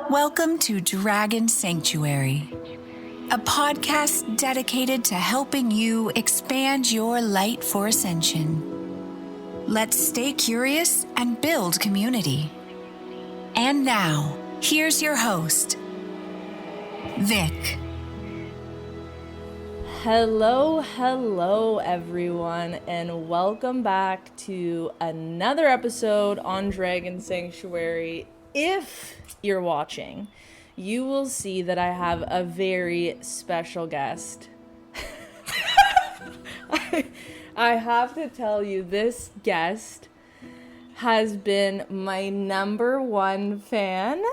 Welcome to Dragon Sanctuary, a podcast dedicated to helping you expand your light for ascension. Let's stay curious and build community. And now, here's your host, Vick. Hello everyone, and welcome back to another episode on Dragon Sanctuary. If you're watching, you will see that I have a very special guest. I have to tell you, this guest has been my number one fan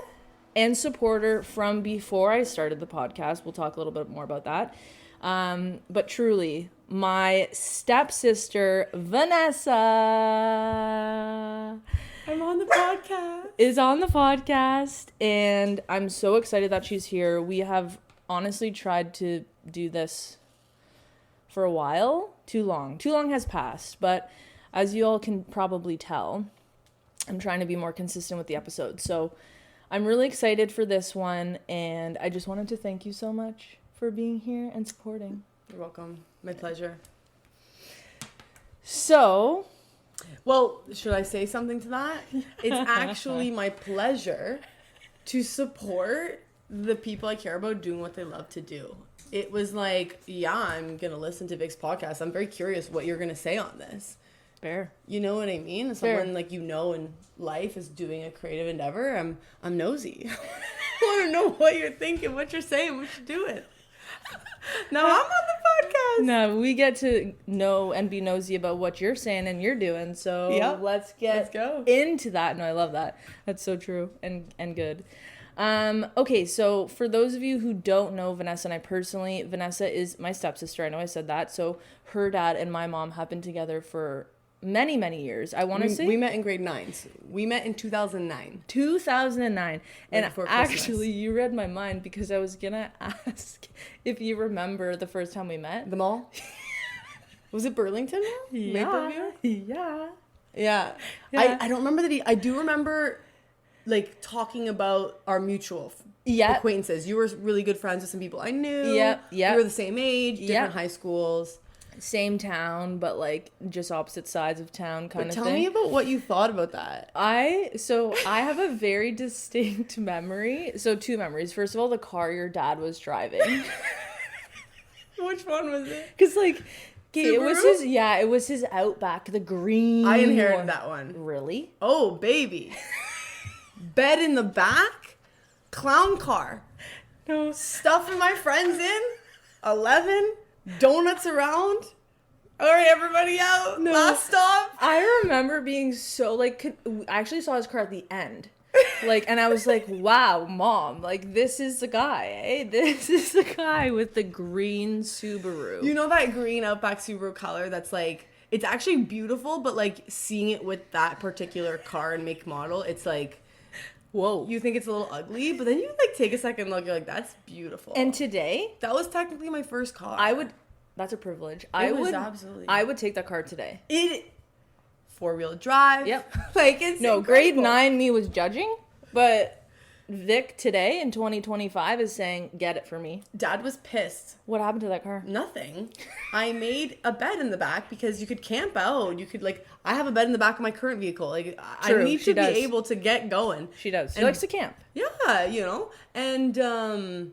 and supporter from before I started the podcast. We'll talk a little bit more about that. But truly, my stepsister, Vanessa, I'm on the podcast. is on the podcast, and I'm so excited that she's here. We have honestly tried to do this for a while. Too long has passed, but as you all can probably tell, I'm trying to be more consistent with the episodes. So I'm really excited for this one, and I just wanted to thank you so much for being here and supporting. You're welcome. My pleasure. So, well, should I say something to that? It's actually my pleasure to support the people I care about doing what they love to do. It was like, yeah, I'm going to listen to Vick's podcast. I'm very curious what you're going to say on this. fair. You know what I mean? Someone like you know in life is doing a creative endeavor. I'm nosy. I want to know what you're thinking, what you're saying, what you're doing. No, I'm on the podcast. No, we get to know and be nosy about what you're saying and you're doing. So let's go into that. No, I love that. That's so true and good. Okay, so for those of you who don't know Vanessa and I personally, Vanessa is my stepsister. I know I said that. So her dad and my mom have been together for many years. I want to say we met in grade 9. We met in 2009. 2009. And before actually, Christmas. You read my mind because I was gonna ask if you remember the first time we met. The mall? Was it Burlington? Mapleview? Yeah. I don't remember that. I do remember like talking about our mutual acquaintances. You were really good friends with some people I knew. Yeah. We were the same age, different high schools. Same town, but like just opposite sides of town kind of thing. Tell me about what you thought about that. I have a very distinct memory. So 2 memories. First of all, the car your dad was driving. Which one was it? Because like Subaru? it was his Outback, the green I inherited one. that one. Really? Oh, baby. Bed in the back, clown car. No. Stuffing my friends in, 11, donuts around. All right, everybody out. No. Last stop. I remember being so like, I actually saw his car at the end. Like, and I was like, wow, Mom, like, this is the guy, eh? This is the guy with the green Subaru. You know that green Outback Subaru color that's like, it's actually beautiful, but like seeing it with that particular car and make model, it's like, whoa. you think it's a little ugly, but then you like take a second look, you're like, that's beautiful. And today, that was technically my first car. that's a privilege. Absolutely. I would take that car today. 4-wheel drive. Yep. Like, it's No, incredible. grade 9 me was judging, but Vick today in 2025 is saying, get it for me. Dad was pissed. What happened to that car? Nothing. I made a bed in the back because you could camp out. You could like, I have a bed in the back of my current vehicle. Like, True, I need she to does. be able to get going. She does. She And- likes to camp. Yeah, you know. And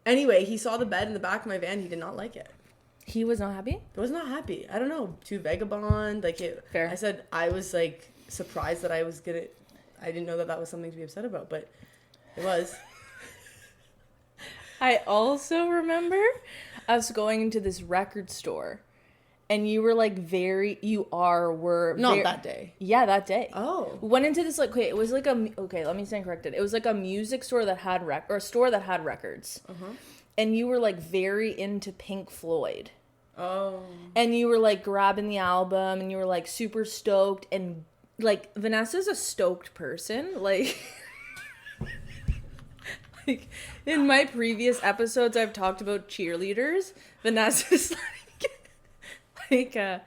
anyway, he saw the bed in the back of my van. He did not like it. He was not happy? I was not happy. I don't know. Too vagabond. Like it. Fair. I said I was like surprised that I didn't know that was something to be upset about, but it was. I also remember us going into this record store, and you were like Not that day. Yeah, that day. Oh. We went into this like, okay, it was like let me stand corrected. It was like a music store that had a store that had records. Uh-huh. And you were like very into Pink Floyd. Oh. And you were like grabbing the album and you were like super stoked, and like Vanessa's a stoked person. Like like in my previous episodes I've talked about cheerleaders. Vanessa's like a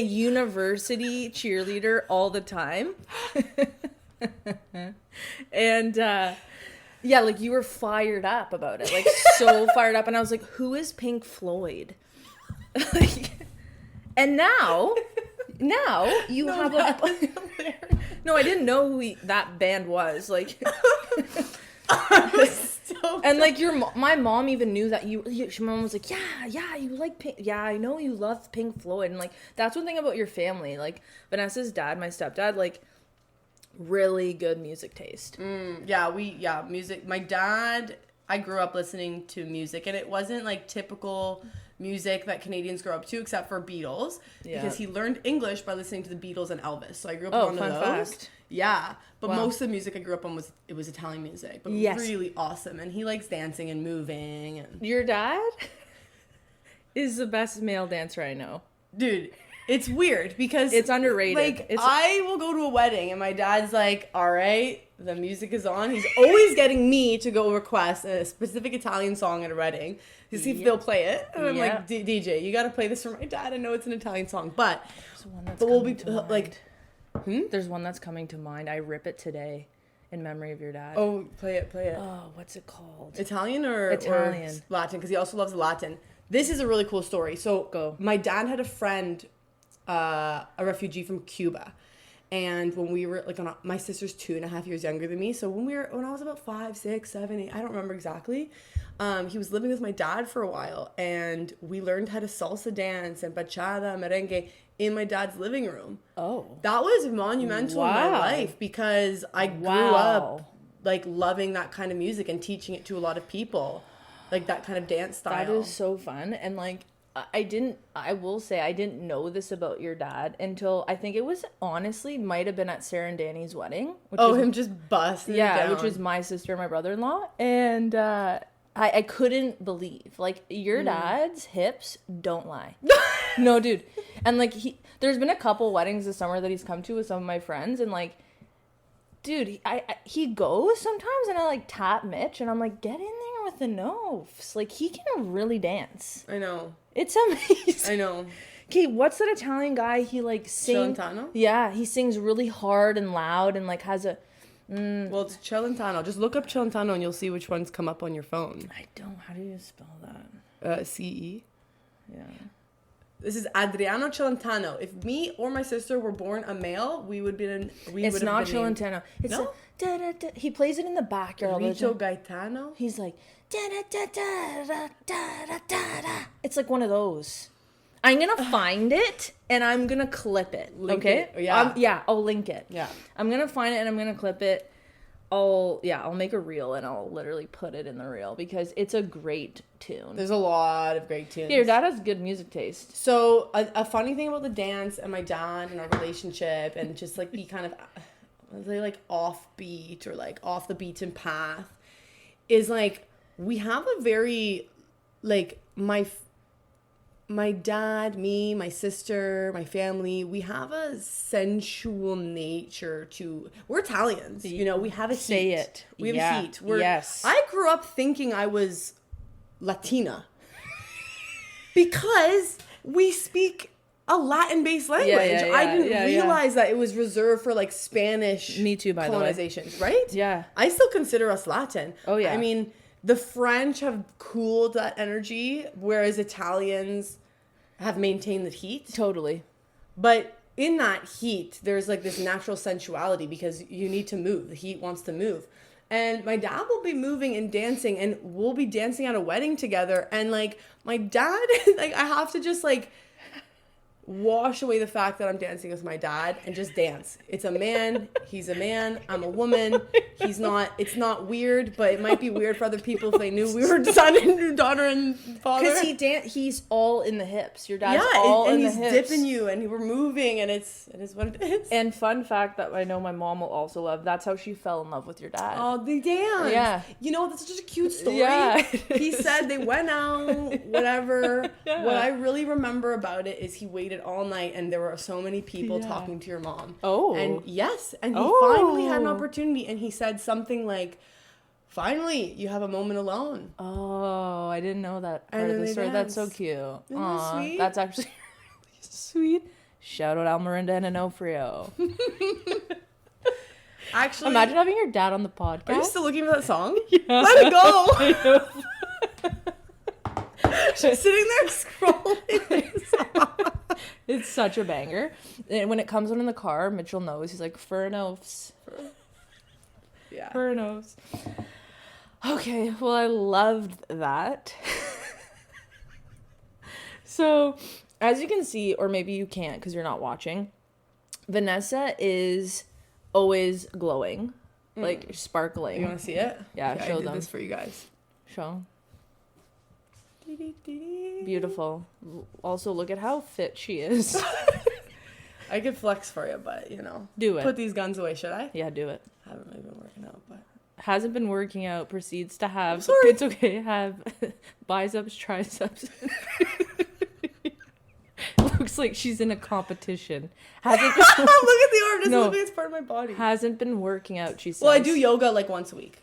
university cheerleader all the time. And Yeah, like you were fired up about it, like so fired up, and I was like, "Who is Pink Floyd?" Like, and now you have like, no, I didn't know who that band was, like, and like my mom even knew that my mom was like, yeah, you like Pink, yeah, I know you love Pink Floyd, and like that's one thing about your family, like Vanessa's dad, my stepdad, like. Really good music taste. Music. My dad, I grew up listening to music, and it wasn't like typical music that Canadians grow up to, except for Beatles, because he learned English by listening to the Beatles and Elvis. So I grew up on one of those. Fact. Yeah, but most of the music I grew up on was Italian music, but really awesome. And he likes dancing and moving. And your dad is the best male dancer I know, dude. It's weird because it's underrated. Like, I will go to a wedding and my dad's like, all right, the music is on. He's always getting me to go request a specific Italian song at a wedding to see if they'll play it. And I'm like, DJ, you got to play this for my dad. I know it's an Italian song, but we'll be like, There's one that's coming to mind. I rip it today in memory of your dad. Oh, play it. Oh, what's it called? Italian or Latin? Because he also loves Latin. This is a really cool story. So my dad had a friend, a refugee from Cuba, and when we were like my sister's 2.5 years younger than me, so when I was about 5, 6, 7, 8, I don't remember exactly, he was living with my dad for a while, and we learned how to salsa dance and bachata, merengue in my dad's living room. That was monumental in my life, because I grew up like loving that kind of music and teaching it to a lot of people, like that kind of dance style. That is so fun. And like I will say I didn't know this about your dad until I think it was might have been at Sarah and Danny's wedding. Him just busting down. Which was my sister and my brother-in-law. And I couldn't believe, like, your dad's hips don't lie. No, dude. And like there's been a couple weddings this summer that he's come to with some of my friends, and like, dude, he goes sometimes and I like tap Mitch and I'm like, get in there with the notes. Like, he can really dance. I know. It's amazing. I know. Okay, what's that Italian guy? He like sings. Celentano? Yeah, he sings really hard and loud and like has a. Well, it's Celentano. Just look up Celentano and you'll see which ones come up on your phone. I don't. How do you spell that? CE. Yeah. This is Adriano Celentano. If me or my sister were born a male, we would be It's not Celentano. It's no? He plays it in the backyard. Richo Gaetano. He's like da da da da da da da da. It's like one of those. I'm gonna find it and I'm gonna clip it. Link okay? It. Yeah. I'll link it. Yeah. I'm gonna find it and I'm gonna clip it. I'll make a reel and I'll literally put it in the reel because it's a great tune. There's a lot of great tunes. Yeah, your dad has good music taste. So a funny thing about the dance and my dad and our relationship and just like be kind of like offbeat or like off the beaten path is like we have a very like my dad, me, my sister, my family, we have a sensual nature to... We're Italians, you know, we have a heat. Say it. We have heat. Yes. I grew up thinking I was Latina because we speak a Latin-based language. I didn't realize that it was reserved for like Spanish Me too, by the way. colonizations, right? Yeah. I still consider us Latin. Oh, yeah. I mean... The French have cooled that energy, whereas Italians have maintained the heat. Totally. But in that heat, there's like this natural sensuality because you need to move. The heat wants to move. And my dad will be moving and dancing, and we'll be dancing at a wedding together. And like my dad, like I have to just like wash away the fact that I'm dancing with my dad and just dance. It's a man. He's a man. I'm a woman. He's not. It's not weird, but it might be weird for other people if they knew we were son and daughter and father. Because he's all in the hips. Your dad's all in the hips. And he's dipping you, and we're moving, and it is what it is. And fun fact that I know my mom will also love. That's how she fell in love with your dad. Oh, they dance. Yeah. You know, that's such a cute story. Yeah. He said they went out, whatever. Yeah. What I really remember about it is he waited all night, and there were so many people talking to your mom. Oh. And yes, and he finally had an opportunity, and he said something like, finally, you have a moment alone. Oh, I didn't know that part of the story. That's so cute. Isn't that sweet? That's actually really sweet. Shout out Almarinda and Onofrio. Actually, Imagine having your dad on the podcast. Are you still looking for that song? Yeah. Let it go. She's sitting there scrolling. It's such a banger. And when it comes on in the car, Mitchell knows. He's like, Furnos. Yeah. Furnos. Okay, well, I loved that. So, as you can see, or maybe you can't because you're not watching, Vanessa is always glowing, like sparkling. You want to see it? Yeah, okay, show I did them. this for you guys. Show. Beautiful. Also, look at how fit she is. I could flex for you, but Do it. Put these guns away, should I? Yeah, do it. Haven't really been working out, but Hasn't been working out, proceeds to have. Sorry. It's okay. Have biceps, triceps. Looks like she's in a competition. Hasn't look at the arm. Doesn't No. look like it's part of my body. hasn't been working out. She says. Well, I do yoga like once a week.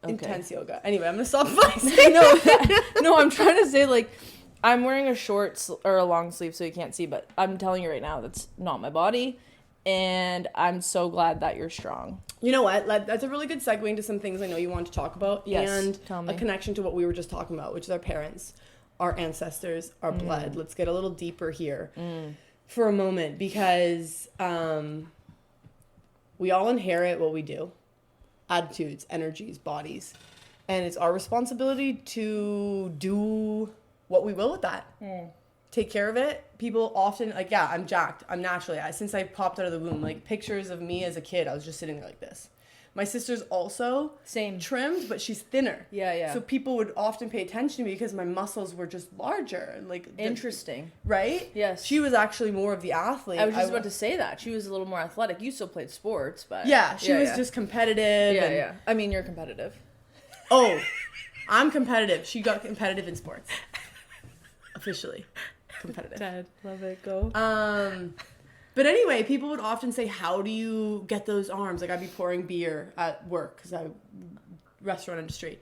Okay. Intense yoga. Anyway, I'm gonna stop saying No, I'm trying to say like I'm wearing a short or a long sleeve, so you can't see. But I'm telling you right now, that's not my body, and I'm so glad that you're strong. You know what? That's a really good segue into some things I know you want to talk about. Yes, And tell me. a connection to what we were just talking about, which is our parents, our ancestors, our blood. Let's get a little deeper here for a moment because we all inherit what we do. Attitudes, energies, bodies. And it's our responsibility to do what we will with that. Take care of it. People often, like, yeah, I'm jacked. I'm naturally, since I popped out of the womb, like, pictures of me as a kid, I was just sitting there like this. My sister's also Same. trimmed, but she's thinner. Yeah, yeah. So people would often pay attention to me because my muscles were just larger. And like Interesting. right? Yes. She was actually more of the athlete. I was just about to say that. She was a little more athletic. You still played sports, but... Yeah, she was just competitive. Yeah, and, yeah. I mean, you're competitive. Oh, I'm competitive. She got competitive in sports. Officially competitive. Dad, love it. Go. But anyway, people would often say, how do you get those arms? Like, I'd be pouring beer at work because I restaurant industry.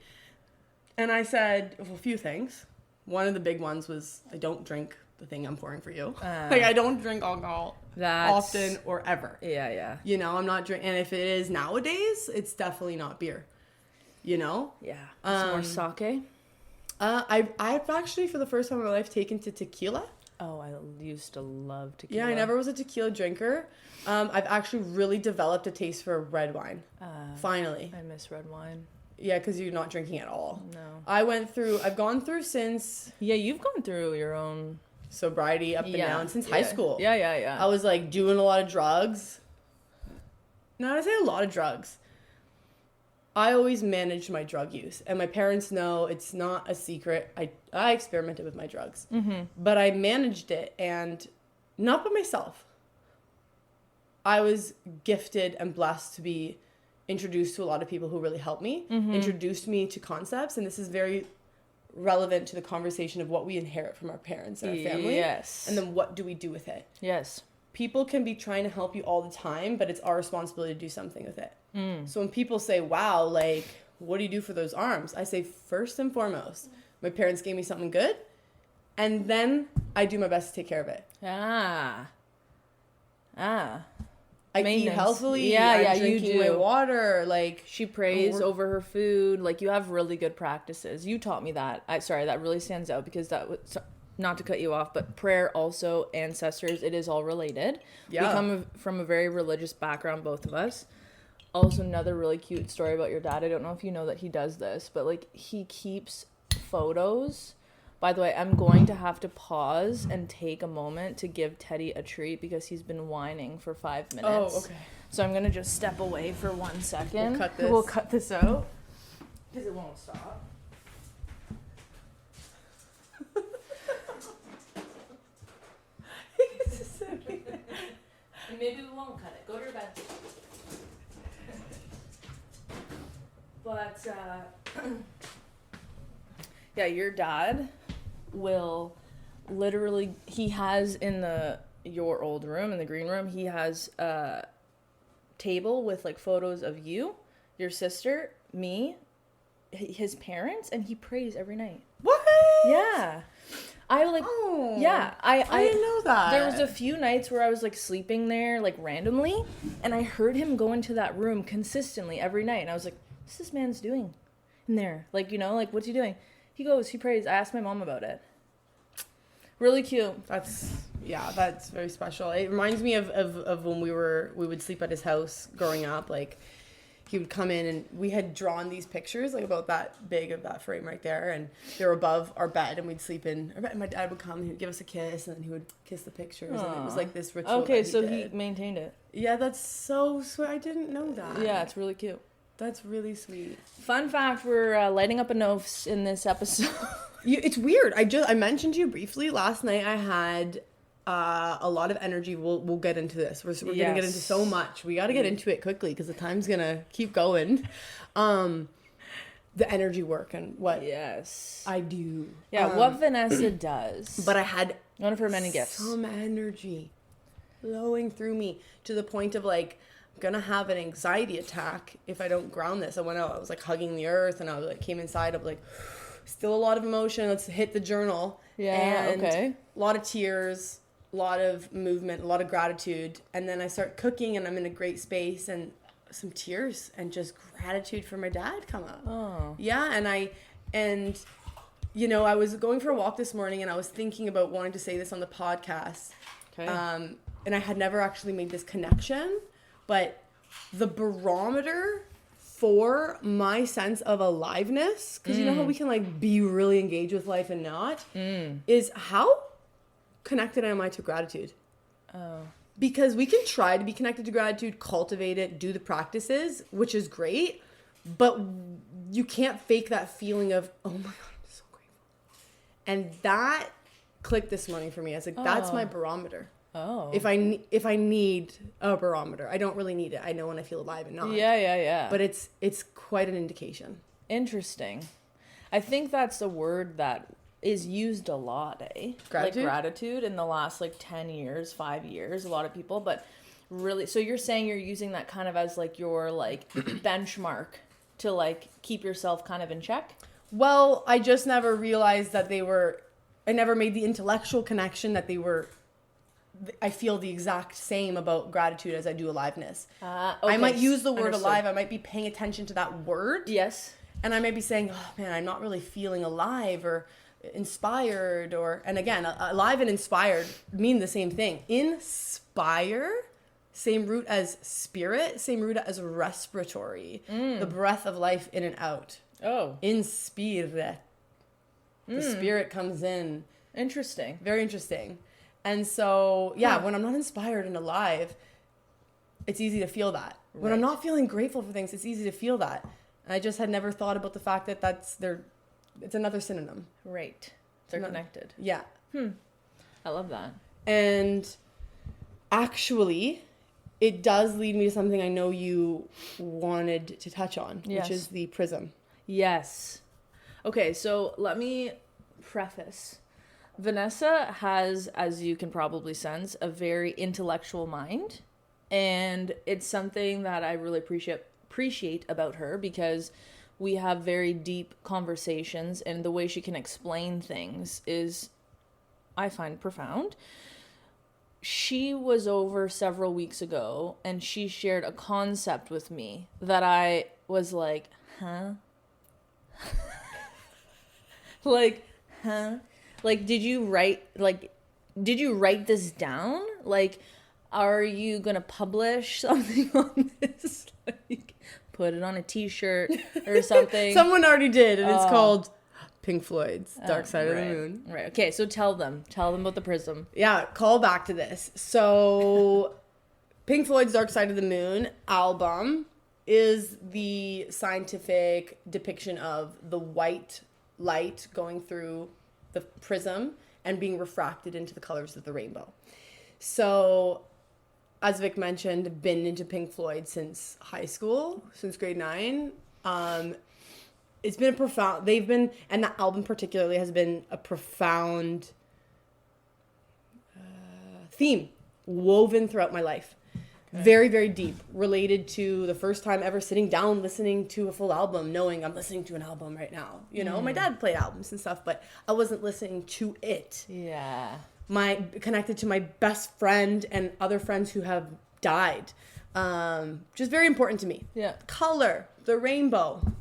And I said, well, a few things. One of the big ones was I don't drink the thing I'm pouring for you. Like, I don't drink alcohol often or ever. Yeah, yeah. You know, I'm not drinking. And if it is nowadays, it's definitely not beer. You know? Yeah. Some more sake? I've actually, for the first time in my life, taken to tequila. Oh, I used to love tequila. Yeah, I never was a tequila drinker. I've actually really developed a taste for red wine. Finally. I miss red wine. Yeah, because you're not drinking at all. No. I've gone through since Yeah, you've gone through your own... sobriety up and down since high school. Yeah, yeah, yeah. I was like doing a lot of drugs. Now, I say a lot of drugs. I always managed my drug use, and my parents know it's not a secret. I experimented with my drugs, but I managed it, and not by myself. I was gifted and blessed to be introduced to a lot of people who really helped me, introduced me to concepts, and this is very relevant to the conversation of what we inherit from our parents and our family. Yes. And then what do we do with it? Yes. People can be trying to help you all the time, but it's our responsibility to do something with it. So when people say, wow, like, what do you do for those arms? I say, first and foremost, my parents gave me something good, and then I do my best to take care of it. I eat healthily. Yeah, I'm yeah, you drinking do. my water. Like, She prays over her food. Like, you have really good practices. You taught me that. Sorry, that really stands out because that was... Not to cut you off, but prayer also, ancestors, it is all related. Yeah. We come from a very religious background, both of us. Also, another really cute story about your dad. I don't know if you know that he does this, but, like, he keeps photos. By the way, I'm going to have to pause and take a moment to give Teddy a treat because he's been whining for 5 minutes. oh, okay. So I'm going to just step away for 1 second. We'll cut this out because it won't stop. Maybe we won't cut it. Go to your bed. But, yeah, your dad will literally, he has in your old room, in the green room, he has a table with, like, photos of you, your sister, me, his parents, and he prays every night. What? Yeah. I like, Oh, yeah, I didn't know that. There was a few nights where I was like sleeping there like randomly, and I heard him go into that room consistently every night, and I was like, what's this man's doing in there? Like, you know, like, what's he doing? He goes, he prays. I asked my mom about it. Really cute. That's very special. It reminds me of when we would sleep at his house growing up. Like, he would come in and we had drawn these pictures like about that big of that frame right there, and they were above our bed, and we'd sleep in our bed, and my dad would come and he would give us a kiss, and then he would kiss the pictures. Aww. And it was like this ritual. Okay, so he maintained it. Yeah, that's so sweet. I didn't know that. Yeah, it's really cute. That's really sweet. Fun fact, we're lighting up a nose in this episode. It's weird. I mentioned to you briefly last night. I had a lot of energy. We'll get into this. We're gonna get into so much. We got to get into it quickly because the time's gonna keep going. The energy work and what I do. Yeah, what Vanessa does. But I had one of her many gifts. Some energy flowing through me to the point of like, I'm gonna have an anxiety attack if I don't ground this. I went out. I was like hugging the earth, and I was like came inside. I'm like, still a lot of emotion. Let's hit the journal. Yeah. And a lot of tears. A lot of movement, a lot of gratitude, and then I start cooking and I'm in a great space, and some tears and just gratitude for my dad come up. Oh. Yeah, and you know, I was going for a walk this morning and I was thinking about wanting to say this on the podcast. Okay. And I had never actually made this connection, but the barometer for my sense of aliveness, because you know how we can like be really engaged with life and not, is how connected am I to gratitude? Oh. Because we can try to be connected to gratitude, cultivate it, do the practices, which is great, but you can't fake that feeling of, oh my God, I'm so grateful. And that clicked this morning for me. I was like, that's my barometer. Oh. If I need a barometer, I don't really need it. I know when I feel alive and not. Yeah. But it's quite an indication. Interesting. I think that's a word that is used a lot, Gratitude? Like gratitude in the last like 10 years, 5 years, a lot of people, but really, so you're saying you're using that kind of as like your like benchmark to like keep yourself kind of in check? Well, I just never realized that I never made the intellectual connection that I feel the exact same about gratitude as I do aliveness. Okay. I might use the word alive. I might be paying attention to that word. Yes. And I might be saying, oh man, I'm not really feeling alive or inspired, and again, alive and inspired mean the same thing. Inspire, same root as spirit, same root as respiratory, the breath of life in and out. Oh. Inspire. The spirit comes in. Interesting. Very interesting. And so, when I'm not inspired and alive, it's easy to feel that. Right. When I'm not feeling grateful for things, it's easy to feel that. And I just had never thought about the fact that it's another synonym. Right. They're connected. Yeah. I love that. And actually, it does lead me to something I know you wanted to touch on, which is the prism. Yes. Okay, so let me preface. Vanessa has, as you can probably sense, a very intellectual mind. And it's something that I really appreciate about her, because we have very deep conversations, and the way she can explain things is, I find, profound. She was over several weeks ago, and she shared a concept with me that I was like, huh? Like, huh? Like, did you write this down? Like, are you gonna publish something on this? Like, put it on a t-shirt or something. Someone already did, and it's called Pink Floyd's Dark Side of the Moon. Right. Okay, so tell them about the prism. Yeah, call back to this. So Pink Floyd's Dark Side of the Moon album is the scientific depiction of the white light going through the prism and being refracted into the colors of the rainbow. So, as Vick mentioned, been into Pink Floyd since high school, since grade 9. It's been and that album particularly has been a profound theme woven throughout my life. Very, very deep, related to the first time ever sitting down listening to a full album, knowing I'm listening to an album right now. You know, my dad played albums and stuff, but I wasn't listening to it. Yeah. Connected to my best friend and other friends who have died. Just very important to me. Yeah. Color, the rainbow.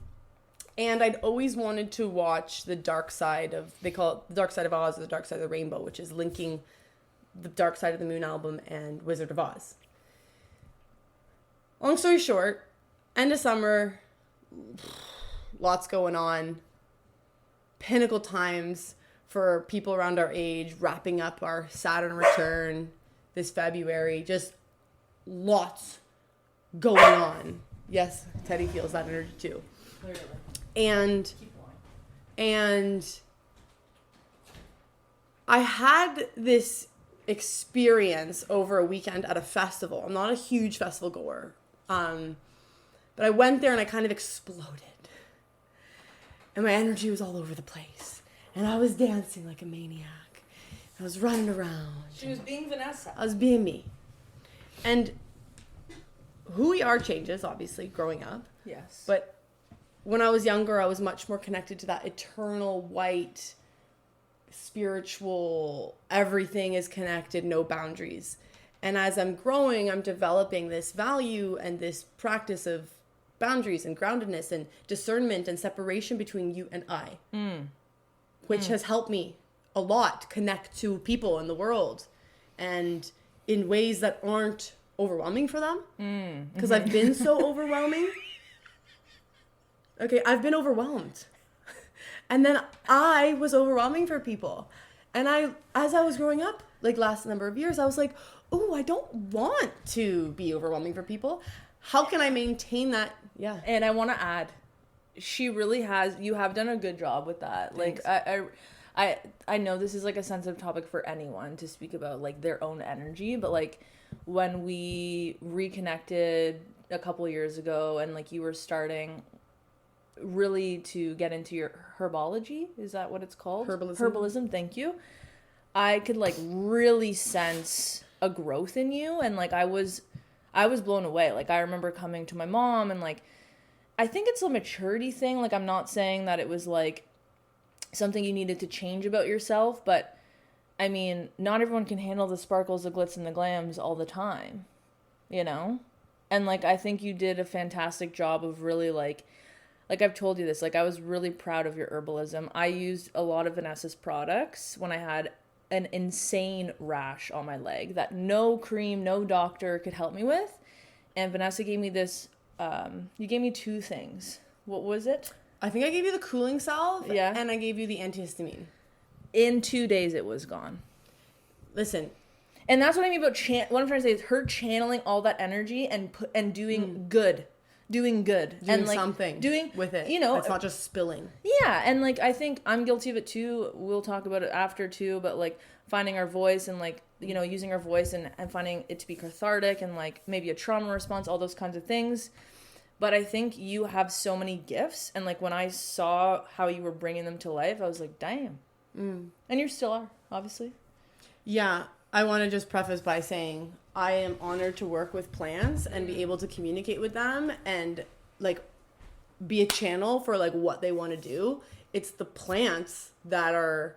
And I'd always wanted to watch the dark side of, they call it the Dark Side of Oz or the Dark Side of the Rainbow, which is linking the Dark Side of the Moon album and Wizard of Oz. Long story short, end of summer, lots going on. Pinnacle times for people around our age, wrapping up our Saturn return this February. Just lots going on. Yes, Teddy feels that energy too. And I had this experience over a weekend at a festival. I'm not a huge festival goer. But I went there and I kind of exploded. And my energy was all over the place. And I was dancing like a maniac. I was running around. She was being Vanessa. I was being me. And who we are changes, obviously, growing up. Yes. But when I was younger, I was much more connected to that eternal white, spiritual, everything is connected, no boundaries. And as I'm growing, I'm developing this value and this practice of boundaries and groundedness and discernment and separation between you and I, which has helped me a lot connect to people in the world and in ways that aren't overwhelming for them. Because I've been so overwhelming. Okay, I've been overwhelmed. And then I was overwhelming for people. And as I was growing up, like last number of years, I was like, oh, I don't want to be overwhelming for people. How can I maintain that? Yeah. And I want to add, she really has, you have done a good job with that. Thanks. Like, I know this is like a sensitive topic for anyone to speak about like their own energy, but like when we reconnected a couple years ago and like you were starting really to get into your herbology, is that what it's called? Herbalism, thank you. I could like really sense a growth in you, and like I was blown away. Like I remember coming to my mom and like I think it's a maturity thing. Like I'm not saying that it was like something you needed to change about yourself, but I mean, not everyone can handle the sparkles, the glitz and the glams all the time, you know? And like I think you did a fantastic job of really like I've told you this, like I was really proud of your herbalism. I used a lot of Vanessa's products when I had an insane rash on my leg that no cream, no doctor could help me with. And Vanessa gave me this, you gave me two things. What was it? I think I gave you the cooling salve. Yeah. And I gave you the antihistamine. In 2 days it was gone. Listen. And that's what I mean about, what I'm trying to say is her channeling all that energy and doing good. Doing good. Doing like, something with it. You know. It's not just spilling. Yeah. And like, I think I'm guilty of it too. We'll talk about it after too, but like finding our voice and like, you know, using our voice and finding it to be cathartic and like maybe a trauma response, all those kinds of things. But I think you have so many gifts. And like when I saw how you were bringing them to life, I was like, damn. And you still are, obviously. Yeah. I want to just preface by saying I am honored to work with plants and be able to communicate with them and like be a channel for like what they want to do. It's the plants that are,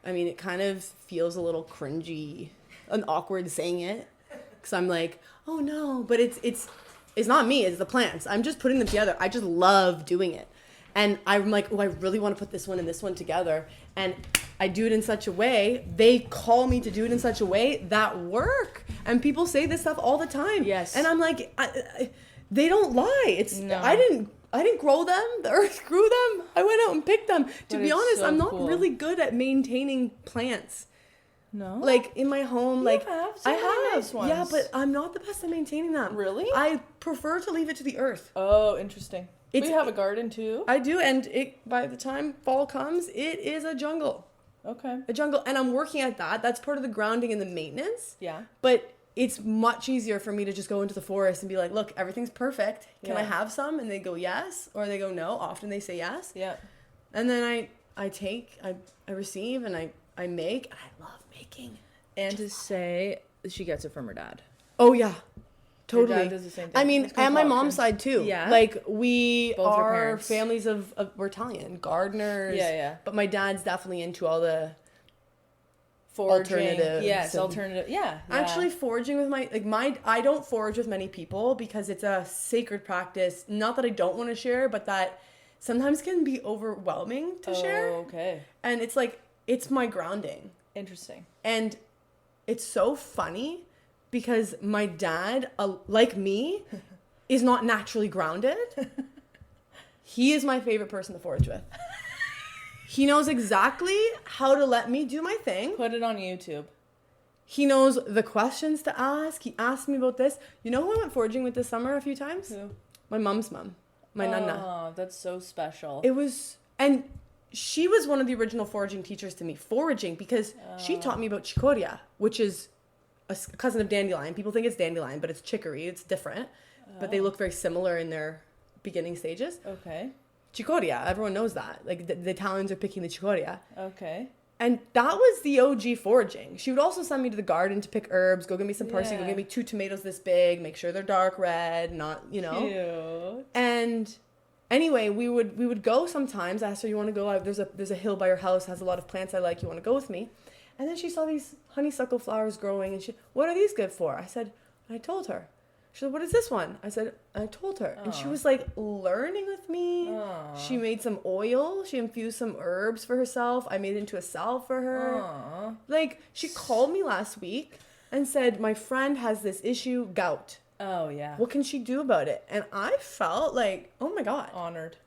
I mean, it kind of feels a little cringy and awkward saying it because I'm like, oh no, but it's not me, it's the plants. I'm just putting them together. I just love doing it. And I'm like, oh, I really want to put this one and this one together. And I do it in such a way, they call me to do it in such a way that work. And people say this stuff all the time. Yes. And I'm like, they don't lie. No. I didn't grow them. The earth grew them. I went out and picked them. To be honest, so I'm not cool. really good at maintaining plants. No? Like in my home, I have nice ones. Yeah, but I'm not the best at maintaining them. Really? I prefer to leave it to the earth. Oh, interesting. We have a garden too. I do, and by the time fall comes, it is a jungle. Okay. A jungle, and I'm working at that. That's part of the grounding and the maintenance. Yeah. But it's much easier for me to just go into the forest and be like, look, everything's perfect. Can I have some? And they go yes, or they go no. Often they say yes. Yeah. And then I take, I receive, and I make, and I love making. And to say she gets it from her dad. Oh yeah. Totally. Your dad does the same thing. I mean, It's and my concoctions. mom's side too. Yeah. Like we Both our are parents. families of we're Italian, gardeners. Yeah, yeah. But my dad's definitely into all the Foraging. alternatives Yes, and- alternative. Yeah. Actually, foraging with I don't forage with many people because it's a sacred practice. Not that I don't want to share, but that sometimes can be overwhelming to share. Okay. And it's like, it's my grounding. Interesting. And it's so funny because my dad, like me, is not naturally grounded. He is my favorite person to forage with. He knows exactly how to let me do my thing. Put it on YouTube. He knows the questions to ask. He asked me about this. You know who I went foraging with this summer a few times? Who? My mom's mom. My nana. Oh, that's so special. It was... And she was one of the original foraging teachers to me. Foraging, because she taught me about chicoria, which is a cousin of dandelion. People think it's dandelion, but it's chicory. It's different. But they look very similar in their beginning stages. Okay. Chicoria, everyone knows that. Like, the Italians are picking the chicoria. Okay. And that was the OG foraging. She would also send me to the garden to pick herbs, go get me some parsley, go Yeah. get me 2 tomatoes this big, make sure they're dark red, not, you know. Cute. And anyway, we would go sometimes. I asked her, you want to go? There's a hill by your house, has a lot of plants I like, you want to go with me? And then she saw these honeysuckle flowers growing, and what are these good for? I told her. She said, what is this one? I told her. And she was like learning with me. She made some oil. She infused some herbs for herself. I made it into a salve for her. Like, she called me last week and said, my friend has this issue, gout. Oh, yeah. What can she do about it? And I felt like, oh my God. Honored.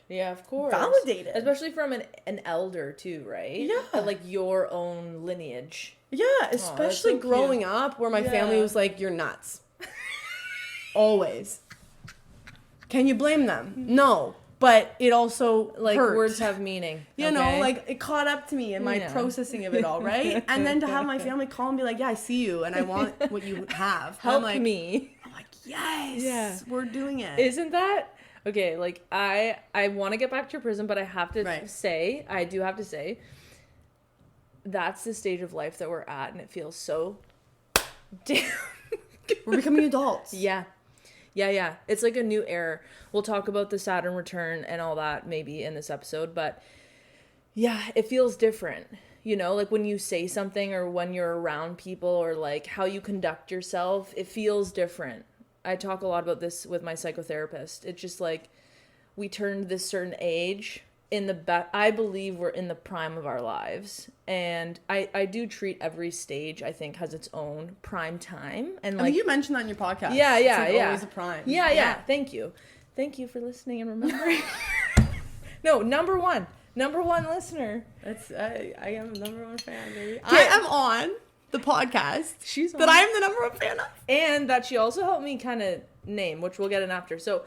Yeah, of course. Validated. Especially from an elder, too, right? Yeah. Like your own lineage. Yeah, especially so cute. growing up where my family was like, you're nuts. Always. Can you blame them? No. But it also Like, hurt. words have meaning. You know, like, it caught up to me in my Yeah. processing of it all, right? And then to have my family call and be like, yeah, I see you, and I want what you have. And Help I'm like, me. I'm like, yes, Yeah. we're doing it. Isn't that... Okay, like, I want to get back to your prison, but I have to say, that's the stage of life that we're at, and it feels so damn... We're becoming adults. Yeah. It's like a new era. We'll talk about the Saturn return and all that maybe in this episode, but yeah, it feels different. You know, like when you say something or when you're around people or like how you conduct yourself, it feels different. I talk a lot about this with my psychotherapist. It's just like we turned this certain age I believe we're in the prime of our lives. And I do treat every stage, I think, has its own prime time. And like, you mentioned that in your podcast. Yeah, It's like yeah. always a prime. Yeah. Thank you for listening and remembering. No, number one listener. I am the number one fan, baby. I am on the podcast. She's that I am the number one fan of. And that she also helped me kind of name, which we'll get in after. So,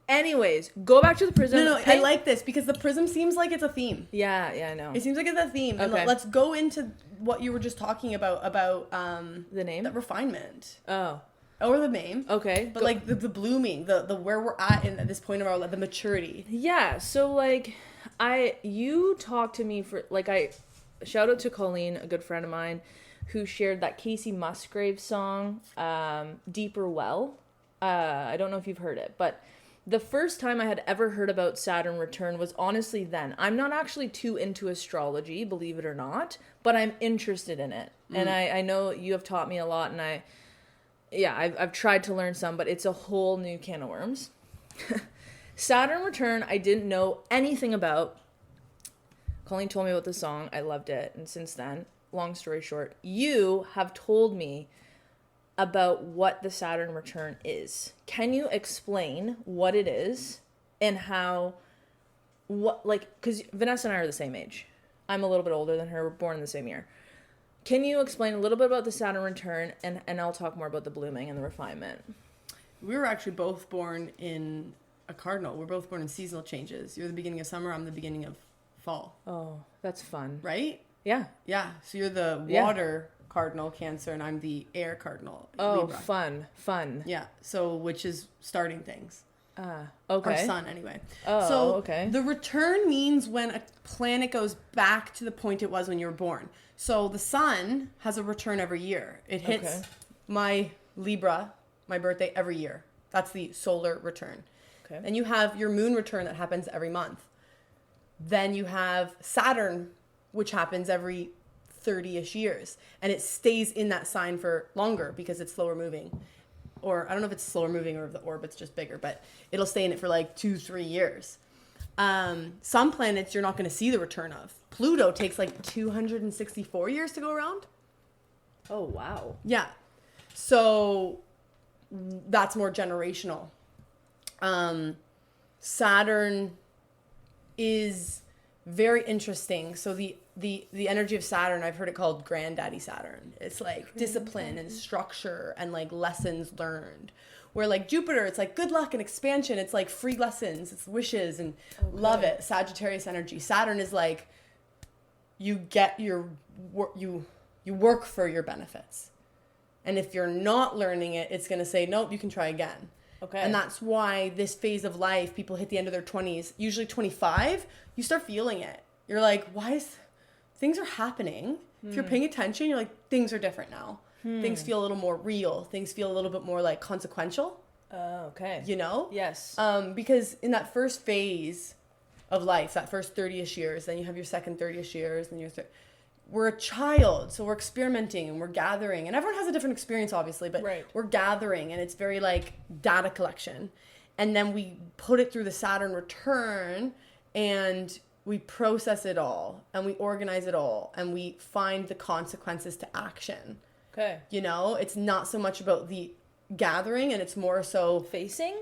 anyways, go back to the prism. No, I like this because the prism seems like it's a theme. Yeah, I know. It seems like it's a theme. And Okay. let's go into what you were just talking about the name? the refinement. Oh. Or the name. Okay. But like the blooming, the where we're at this point of our life, the maturity. Yeah, so like you talked to me for like shout out to Colleen, a good friend of mine, who shared that Casey Musgrave song, Deeper Well. I don't know if you've heard it, but the first time I had ever heard about Saturn return was honestly then. I'm not actually too into astrology, believe it or not, but I'm interested in it. And I know you have taught me a lot, and I've tried to learn some, but it's a whole new can of worms. Saturn return, I didn't know anything about. Colleen told me about the song. I loved it. And since then, long story short, you have told me about what the Saturn return is. Can you explain what it is and because Vanessa and I are the same age. I'm a little bit older than her. We're born in the same year. Can you explain a little bit about the Saturn return, and I'll talk more about the blooming and the refinement. We were actually both born in a cardinal. We're both born in seasonal changes. You're the beginning of summer. I'm the beginning of fall. Oh, that's fun. Right? Yeah. Yeah. So you're the water cardinal Cancer, and I'm the air cardinal Libra. Fun. Yeah. So which is starting things. Okay. Our sun, anyway. Oh, so okay. The return means when a planet goes back to the point it was when you were born. So the sun has a return every year. It hits my Libra, my birthday every year. That's the solar return. Okay. Then you have your moon return that happens every month. Then you have Saturn, which happens every 30-ish years. And it stays in that sign for longer because it's slower moving. Or I don't know if it's slower moving or if the orbit's just bigger, but it'll stay in it for like 2-3 years. Some planets you're not going to see the return of. Pluto takes like 264 years to go around. Oh, wow. Yeah. So that's more generational. Saturn is very interesting. So the energy of Saturn, I've heard it called Granddaddy Saturn. It's like discipline and structure and like lessons learned. Where like Jupiter, it's like good luck and expansion. It's like free lessons, it's wishes and love it. Sagittarius energy. Saturn is like you get your you work for your benefits. And if you're not learning it, it's going to say, nope, you can try again. Okay. And that's why this phase of life, people hit the end of their 20s, usually 25, you start feeling it. You're like, things are happening. If you're paying attention, you're like, things are different now. Things feel a little more real. Things feel a little bit more like consequential. Okay. You know? Yes. Because in that first phase of life, that first 30-ish years, then you have your second 30-ish years, then we're a child, so we're experimenting and we're gathering. And everyone has a different experience, obviously, but we're gathering, and it's very like data collection. And then we put it through the Saturn return, and we process it all, and we organize it all, and we find the consequences to action. Okay. You know, it's not so much about the gathering, and it's more so... Facing?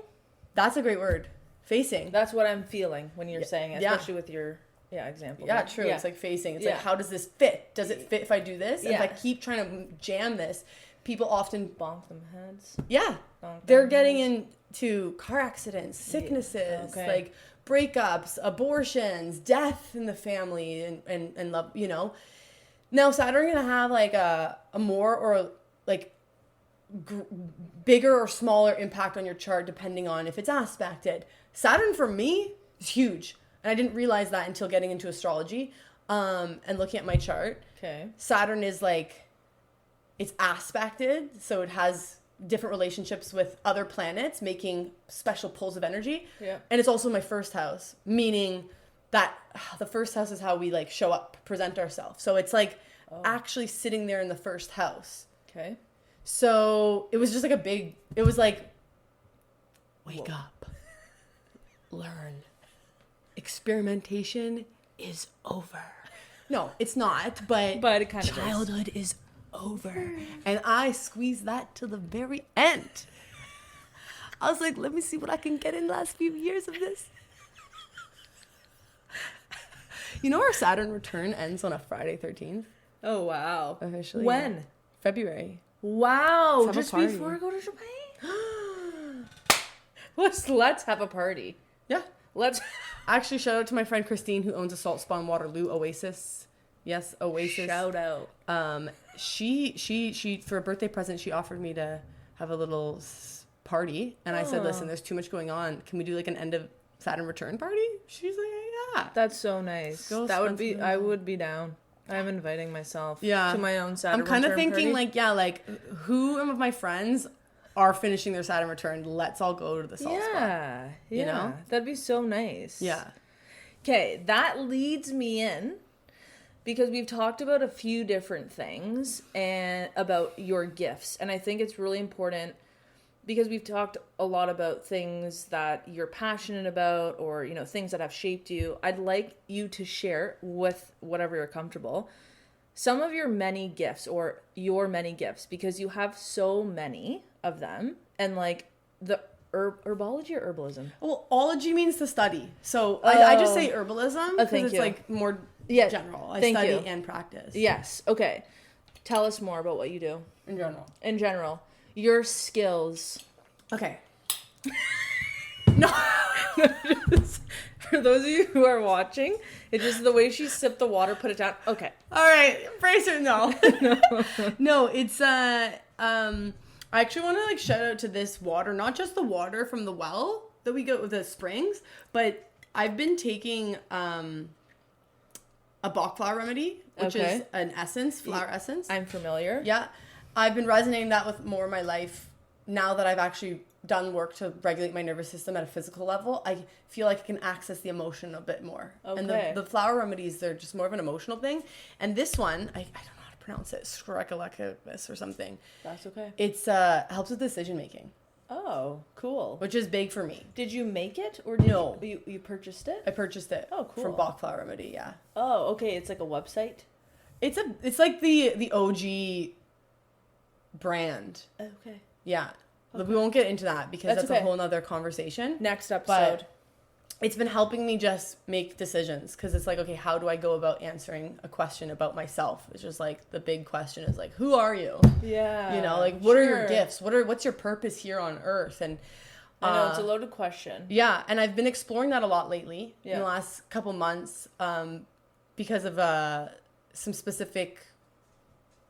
That's a great word. Facing. That's what I'm feeling when you're saying it, especially with your... Yeah, example. Yeah, true. Yeah. It's like facing. It's like, how does this fit? Does it fit if I do this? And if I keep trying to jam this, people often... Bonk them heads. Yeah. They're getting into car accidents, sicknesses, like breakups, abortions, death in the family, and love, you know. Now, Saturn going to have like a more or like bigger or smaller impact on your chart depending on if it's aspected. Saturn for me is huge. And I didn't realize that until getting into astrology and looking at my chart. Okay. Saturn is like, it's aspected. So it has different relationships with other planets, making special pulls of energy. Yeah. And it's also my first house, meaning that the first house is how we like show up, present ourselves. So it's like actually sitting there in the first house. Okay. So it was just like it was like, wake up, learn. Experimentation is over. No, it's not, but it kind of childhood is over. And I squeezed that to the very end. I was like, let me see what I can get in the last few years of this. You know, our Saturn return ends on a Friday 13th. Oh, wow. Officially. When? Yeah. February. Wow. Let's just before I go to Japan? Let's have a party. Yeah. Let's... Actually, shout out to my friend Christine, who owns a salt spa in Waterloo, Oasis. Yes, Oasis. Shout out. She for a birthday present, she offered me to have a little party, and I said, "Listen, there's too much going on. Can we do like an end of Saturn return party?" She's like, "Yeah." That's so nice. That would be. I would be down. I'm inviting myself. To my own Saturn. I'm kind of thinking party. who of my friends are finishing their Saturn return? Let's all go to the salt spa. Yeah. You know, that'd be so nice. Yeah. Okay, that leads me in because we've talked about a few different things and about your gifts, and I think it's really important because we've talked a lot about things that you're passionate about or, you know, things that have shaped you. I'd like you to share with whatever you're comfortable some of your many gifts or your many gifts, because you have so many of them, and like the herbology or herbalism? Well, ology means to study. So I just say herbalism because it's like more general. I study and practice. Yes. Okay. Tell us more about what you do. In general. Your skills. Okay. No. For those of you who are watching, it's just the way she sipped the water, put it down. Okay. All right. Bracer, no. No, it's I actually want to like shout out to this water, not just the water from the well that we go with the springs, but I've been taking a Bach flower remedy, which is an essence, flower essence. I'm familiar. Yeah. I've been resonating that with more of my life now that I've actually done work to regulate my nervous system at a physical level, I feel like I can access the emotion a bit more. Okay. And the flower remedies, they're just more of an emotional thing. And this one, I don't know how to pronounce it, Skrekalekis or something. That's okay. It's helps with decision making, Oh, cool. which is big for me. Did you make it or did No. you purchased it? I purchased it. Oh, cool. From Bach Flower Remedy, yeah. Oh, okay. It's like a website. It's like the OG brand. Okay. Yeah. Okay. We won't get into that because that's okay. a whole nother conversation. Next episode. But it's been helping me just make decisions because it's like, okay, how do I go about answering a question about myself? It's just like the big question is like, who are you? Yeah. You know, like what are your gifts? What's your purpose here on earth? And I know it's a loaded question. yeah, and I've been exploring that a lot lately in Yeah. the last couple months because of some specific,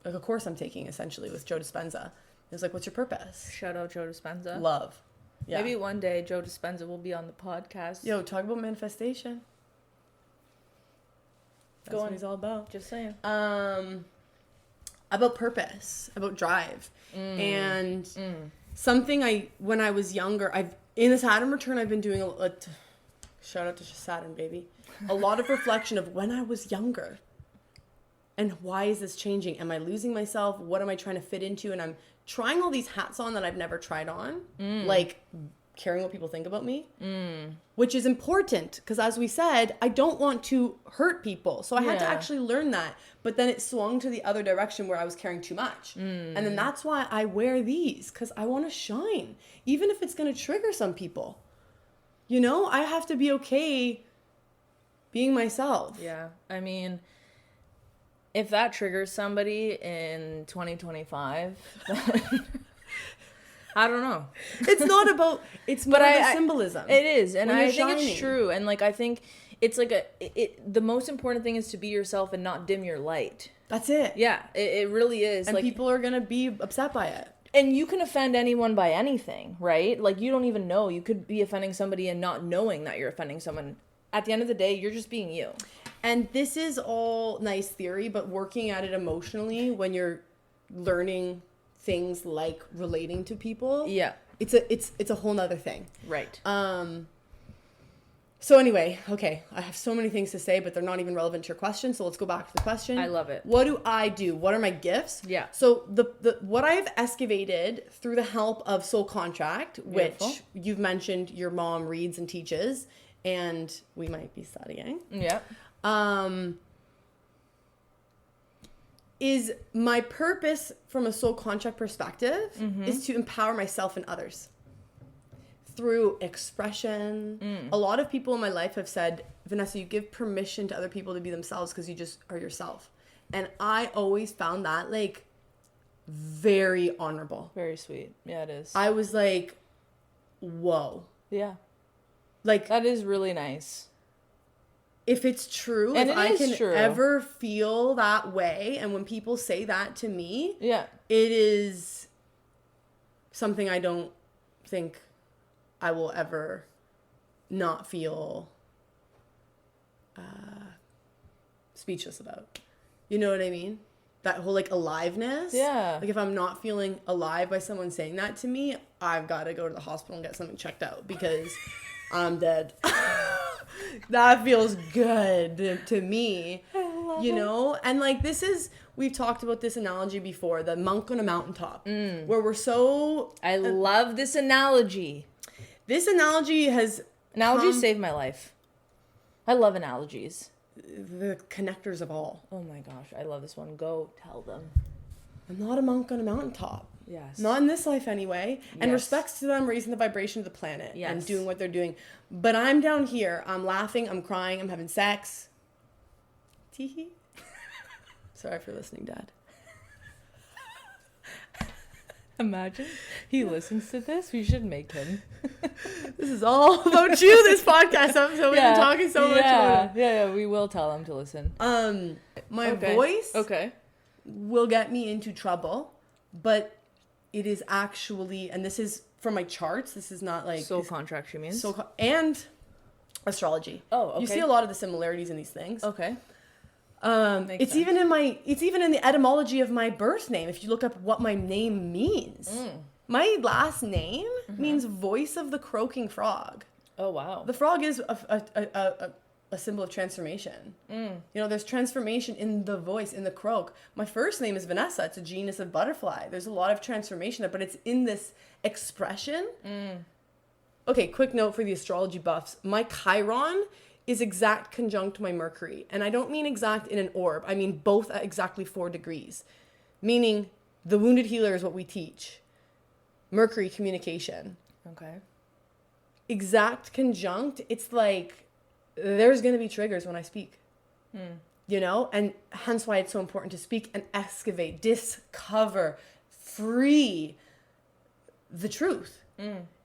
like a course I'm taking essentially with Joe Dispenza. It was like, what's your purpose? Shout out Joe Dispenza. Love. Yeah. Maybe one day Joe Dispenza will be on the podcast. Yo, talk about manifestation. That's what he's all about. Just saying. About purpose, about drive. And something when I was younger, in the Saturn return, I've been doing shout out to Saturn, baby. A lot of reflection of when I was younger. And why is this changing? Am I losing myself? What am I trying to fit into? And I'm trying all these hats on that I've never tried on. Like caring what people think about me. Which is important because as we said, I don't want to hurt people. So I had to actually learn that. But then it swung to the other direction where I was caring too much. And then that's why I wear these because I want to shine. Even if it's going to trigger some people. You know, I have to be okay being myself. Yeah. I mean, if that triggers somebody in 2025, I don't know. It's not about, it's more the symbolism. It is. And I think shining. it's true. And like, I think it's like the most important thing is to be yourself and not dim your light. That's it. Yeah, it really is. And like, people are going to be upset by it. and you can offend anyone by anything, right? Like, you don't even know. You could be offending somebody and not knowing that you're offending someone. At the end of the day, you're just being you. And this is all nice theory, but working at it emotionally when you're learning things like relating to people, Yeah. it's a whole nother thing. Right. So anyway, okay, I have so many things to say, but they're not even relevant to your question. So let's go back to the question. I love it. What do I do? What are my gifts? Yeah. So the what I've excavated through the help of Soul Contract, Beautiful. which you've mentioned your mom reads and teaches, and we might be studying. Yeah. Is my purpose from a Soul Contract perspective is to empower myself and others through expression. A lot of people in my life have said, Vanessa, you give permission to other people to be themselves because you just are yourself. And I always found that like very honorable. Very sweet. Yeah, it is. I was like, whoa. Yeah. Like, That is really nice. if it's true, And if it I is can true. ever feel that way, and when people say that to me, Yeah. it is something I don't think I will ever not feel speechless about. You know what I mean? That whole like aliveness. Yeah. Like if I'm not feeling alive by someone saying that to me, I've got to go to the hospital and get something checked out because I'm dead. That feels good to me. You know? And like we've talked about this analogy before, the monk on a mountaintop, where we're so... I love this analogy. This analogy has... Analogies save my life. I love analogies. The connectors of all. Oh my gosh, I love this one. Go tell them. I'm not a monk on a mountaintop. Yes. Not in this life anyway. And Yes. respects to them raising the vibration of the planet Yes. and doing what they're doing. But I'm down here. I'm laughing. I'm crying. I'm having sex. Teehee. Sorry for listening, Dad. Imagine he listens to this. We should make him. This is all about you, this podcast episode. We've been talking so much about it. Yeah, we will tell him to listen. My Okay. voice Okay. will get me into trouble, but it is actually, and this is from my charts, this is not like... Soul contract, you mean? and astrology. Oh, okay. You see a lot of the similarities in these things. Okay. It's sense. even in the etymology of my birth name. If you look up what my name means, My last name means voice of the croaking frog. Oh, wow. The frog is a symbol of transformation. You know, there's transformation in the voice, in the croak. My first name is Vanessa. It's a genus of butterfly. There's a lot of transformation, but it's in this expression. Okay, quick note for the astrology buffs. My Chiron is exact conjunct my Mercury. And I don't mean exact in an orb. I mean both at exactly 4 degrees. Meaning the wounded healer is what we teach. Mercury, communication. Okay. Exact conjunct, it's like there's going to be triggers when I speak. You know? And hence why it's so important to speak and excavate, discover, free the truth.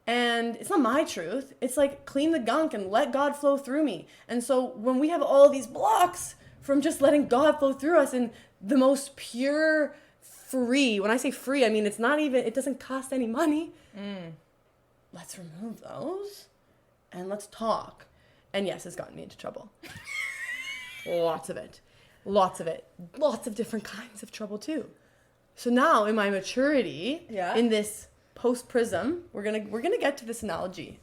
And it's not my truth. It's like clean the gunk and let God flow through me. And so when we have all these blocks from just letting God flow through us in the most pure, free, when I say free, I mean, it's not even, it doesn't cost any money. Let's remove those and let's talk. And yes, it's gotten me into trouble. Lots of it. Lots of it. Lots of different kinds of trouble too. So now in my maturity, in this post-prism, we're gonna get to this analogy.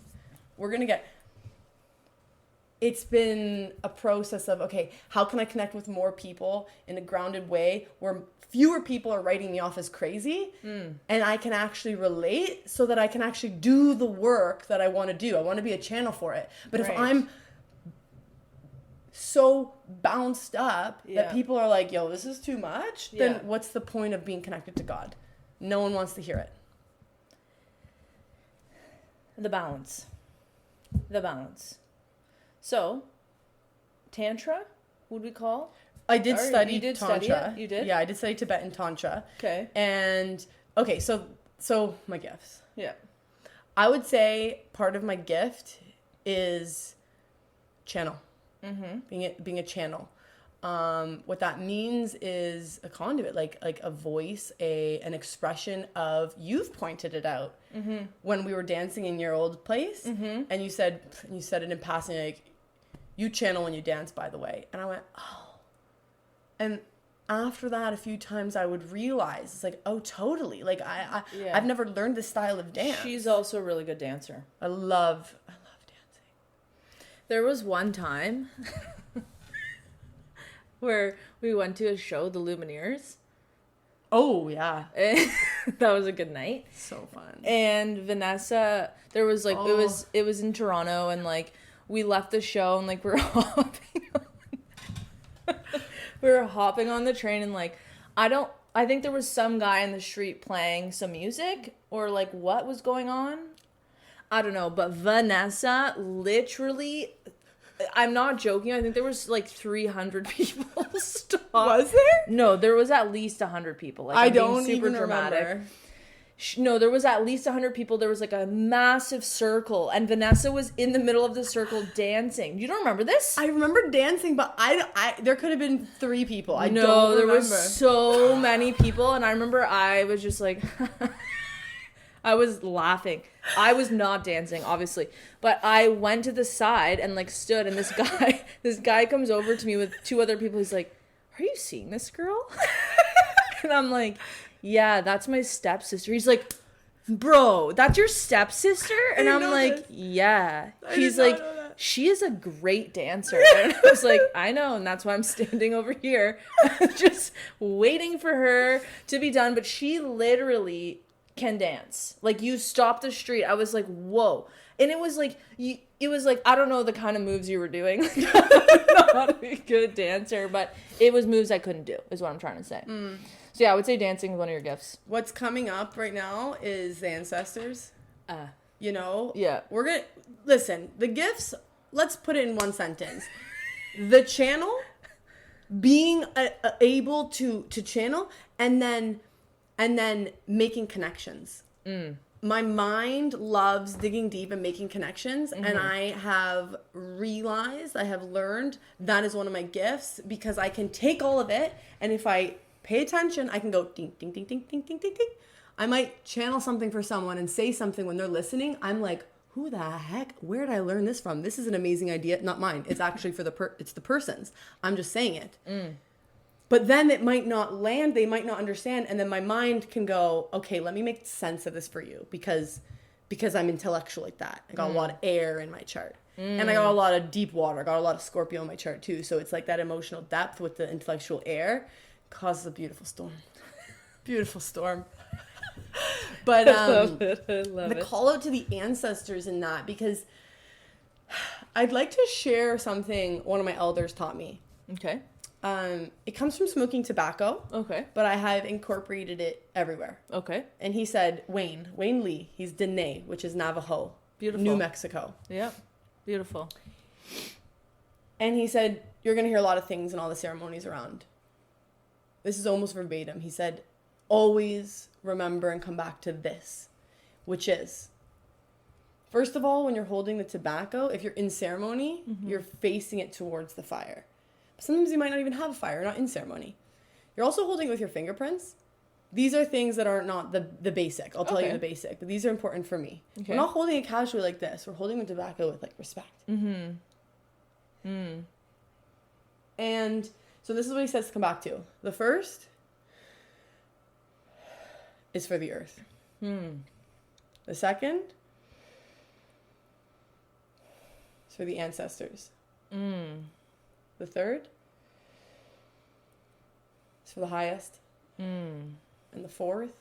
It's been a process of, okay, how can I connect with more people in a grounded way where fewer people are writing me off as crazy and I can actually relate so that I can actually do the work that I want to do. I want to be a channel for it. But if I'm so bounced up that people are like, yo, this is too much, then what's the point of being connected to God? No one wants to hear it. The balance. So, Tantra, would we call? I did study you did Tantra. Study it? You did? Yeah, I did study Tibetan Tantra. Okay. And, okay, so my gifts. Yeah. I would say part of my gift is channel. Being a channel. What that means is a conduit, like a voice, an expression of, you've pointed it out when we were dancing in your old place, and you said it in passing, like, you channel when you dance, by the way. And I went, oh. And after that, a few times I would realize, it's like, oh, totally. Like I've never learned this style of dance. She's also a really good dancer. I love dancing. There was one time where we went to a show, the Lumineers. Oh, yeah. That was a good night. So fun. And Vanessa, there was like, it was in Toronto, and like, we left the show and like, we were hopping on the train, and like, I think there was some guy in the street playing some music, or like what was going on. I don't know, but Vanessa literally, I'm not joking, I think there was like 300 people. Stop. Was there? No, there was at least 100 people. Like, I I'm being don't super even dramatic. remember. No, there was at least 100 people. There was like a massive circle, and Vanessa was in the middle of the circle dancing. You don't remember this? I remember dancing, but I there could have been 3 people. I know don't there remember. was so many people, and I remember I was just like, I was laughing. I was not dancing, obviously, but I went to the side and like stood, and this guy comes over to me with 2 other people. He's like, "Are you seeing this girl?" And I'm like, "Yeah, that's my stepsister." He's like, "Bro, that's your stepsister?" And I'm like, this. "Yeah." He's did not like, know that. "She is a great dancer." And I was like, "I know, and that's why I'm standing over here just waiting for her to be done." But she literally can dance. Like, you stop the street, I was like, "Whoa." And it was like, I don't know the kind of moves you were doing. I'm not a good dancer, but it was moves I couldn't do, is what I'm trying to say. So yeah, I would say dancing is one of your gifts. What's coming up right now is the ancestors. You know? Yeah. We're going to... Listen, the gifts, let's put it in one sentence. The channel, being able to channel, and then making connections. My mind loves digging deep and making connections, and I have realized, I have learned that is one of my gifts, because I can take all of it, and if I pay attention, I can go ding, ding, ding, ding, ding, ding, ding, ding. I might channel something for someone and say something when they're listening. I'm like, who the heck? Where did I learn this from? This is an amazing idea. Not mine. It's actually for it's the person's. I'm just saying it. But then it might not land, they might not understand, and then my mind can go, okay, let me make sense of this for you because I'm intellectual like that. I got a lot of air in my chart. And I got a lot of deep water. I got a lot of Scorpio in my chart too. So it's like that emotional depth with the intellectual air causes a beautiful storm. Beautiful storm. But I love it. call out to the ancestors in that, because I'd like to share something one of my elders taught me. Okay. It comes from smoking tobacco. Okay. But I have incorporated it everywhere. Okay. And he said, Wayne Lee, he's Dene, which is Navajo. Beautiful. New Mexico. Yep. Beautiful. And he said, you're going to hear a lot of things in all the ceremonies around. This is almost verbatim. He said, always remember and come back to this, which is, first of all, when you're holding the tobacco, if you're in ceremony, you're facing it towards the fire. Sometimes you might not even have a fire, not in ceremony. You're also holding it with your fingerprints. These are things that are not the basic. I'll tell you the basic, but these are important for me. Okay. We're not holding it casually like this. We're holding the tobacco with like respect. And so this is what he says to come back to. The first is for the earth. The second is for the ancestors. The third is for the highest. And the fourth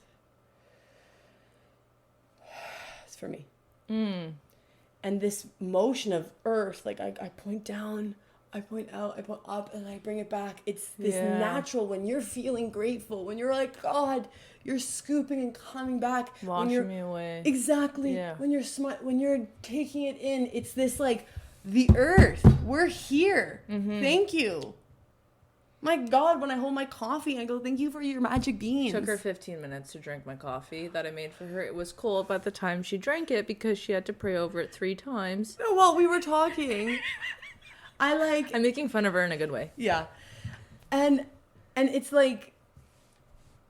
is for me. And this motion of earth, like I point down, I point out, I point up, and I bring it back. It's this natural, when you're feeling grateful, when you're like, God, you're scooping and coming back. Washing me away. Exactly. Yeah. When you're taking it in, it's this like, the earth, we're here. Thank you. My God, when I hold my coffee, I go, thank you for your magic beans. Took her 15 minutes to drink my coffee that I made for her. It was cold by the time she drank it because she had to pray over it 3 times. While we were talking, I'm making fun of her in a good way. Yeah. And it's like,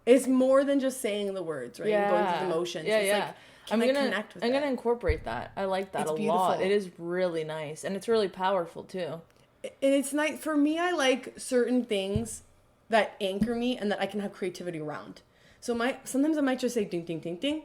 it's more than just saying the words, right? Yeah. And going through the motions. Yeah, it's like, I'm gonna incorporate that. I like that a lot. It is really nice. And it's really powerful too. And it's nice for me. I like certain things that anchor me and that I can have creativity around. So sometimes I might just say ding ding ding ding.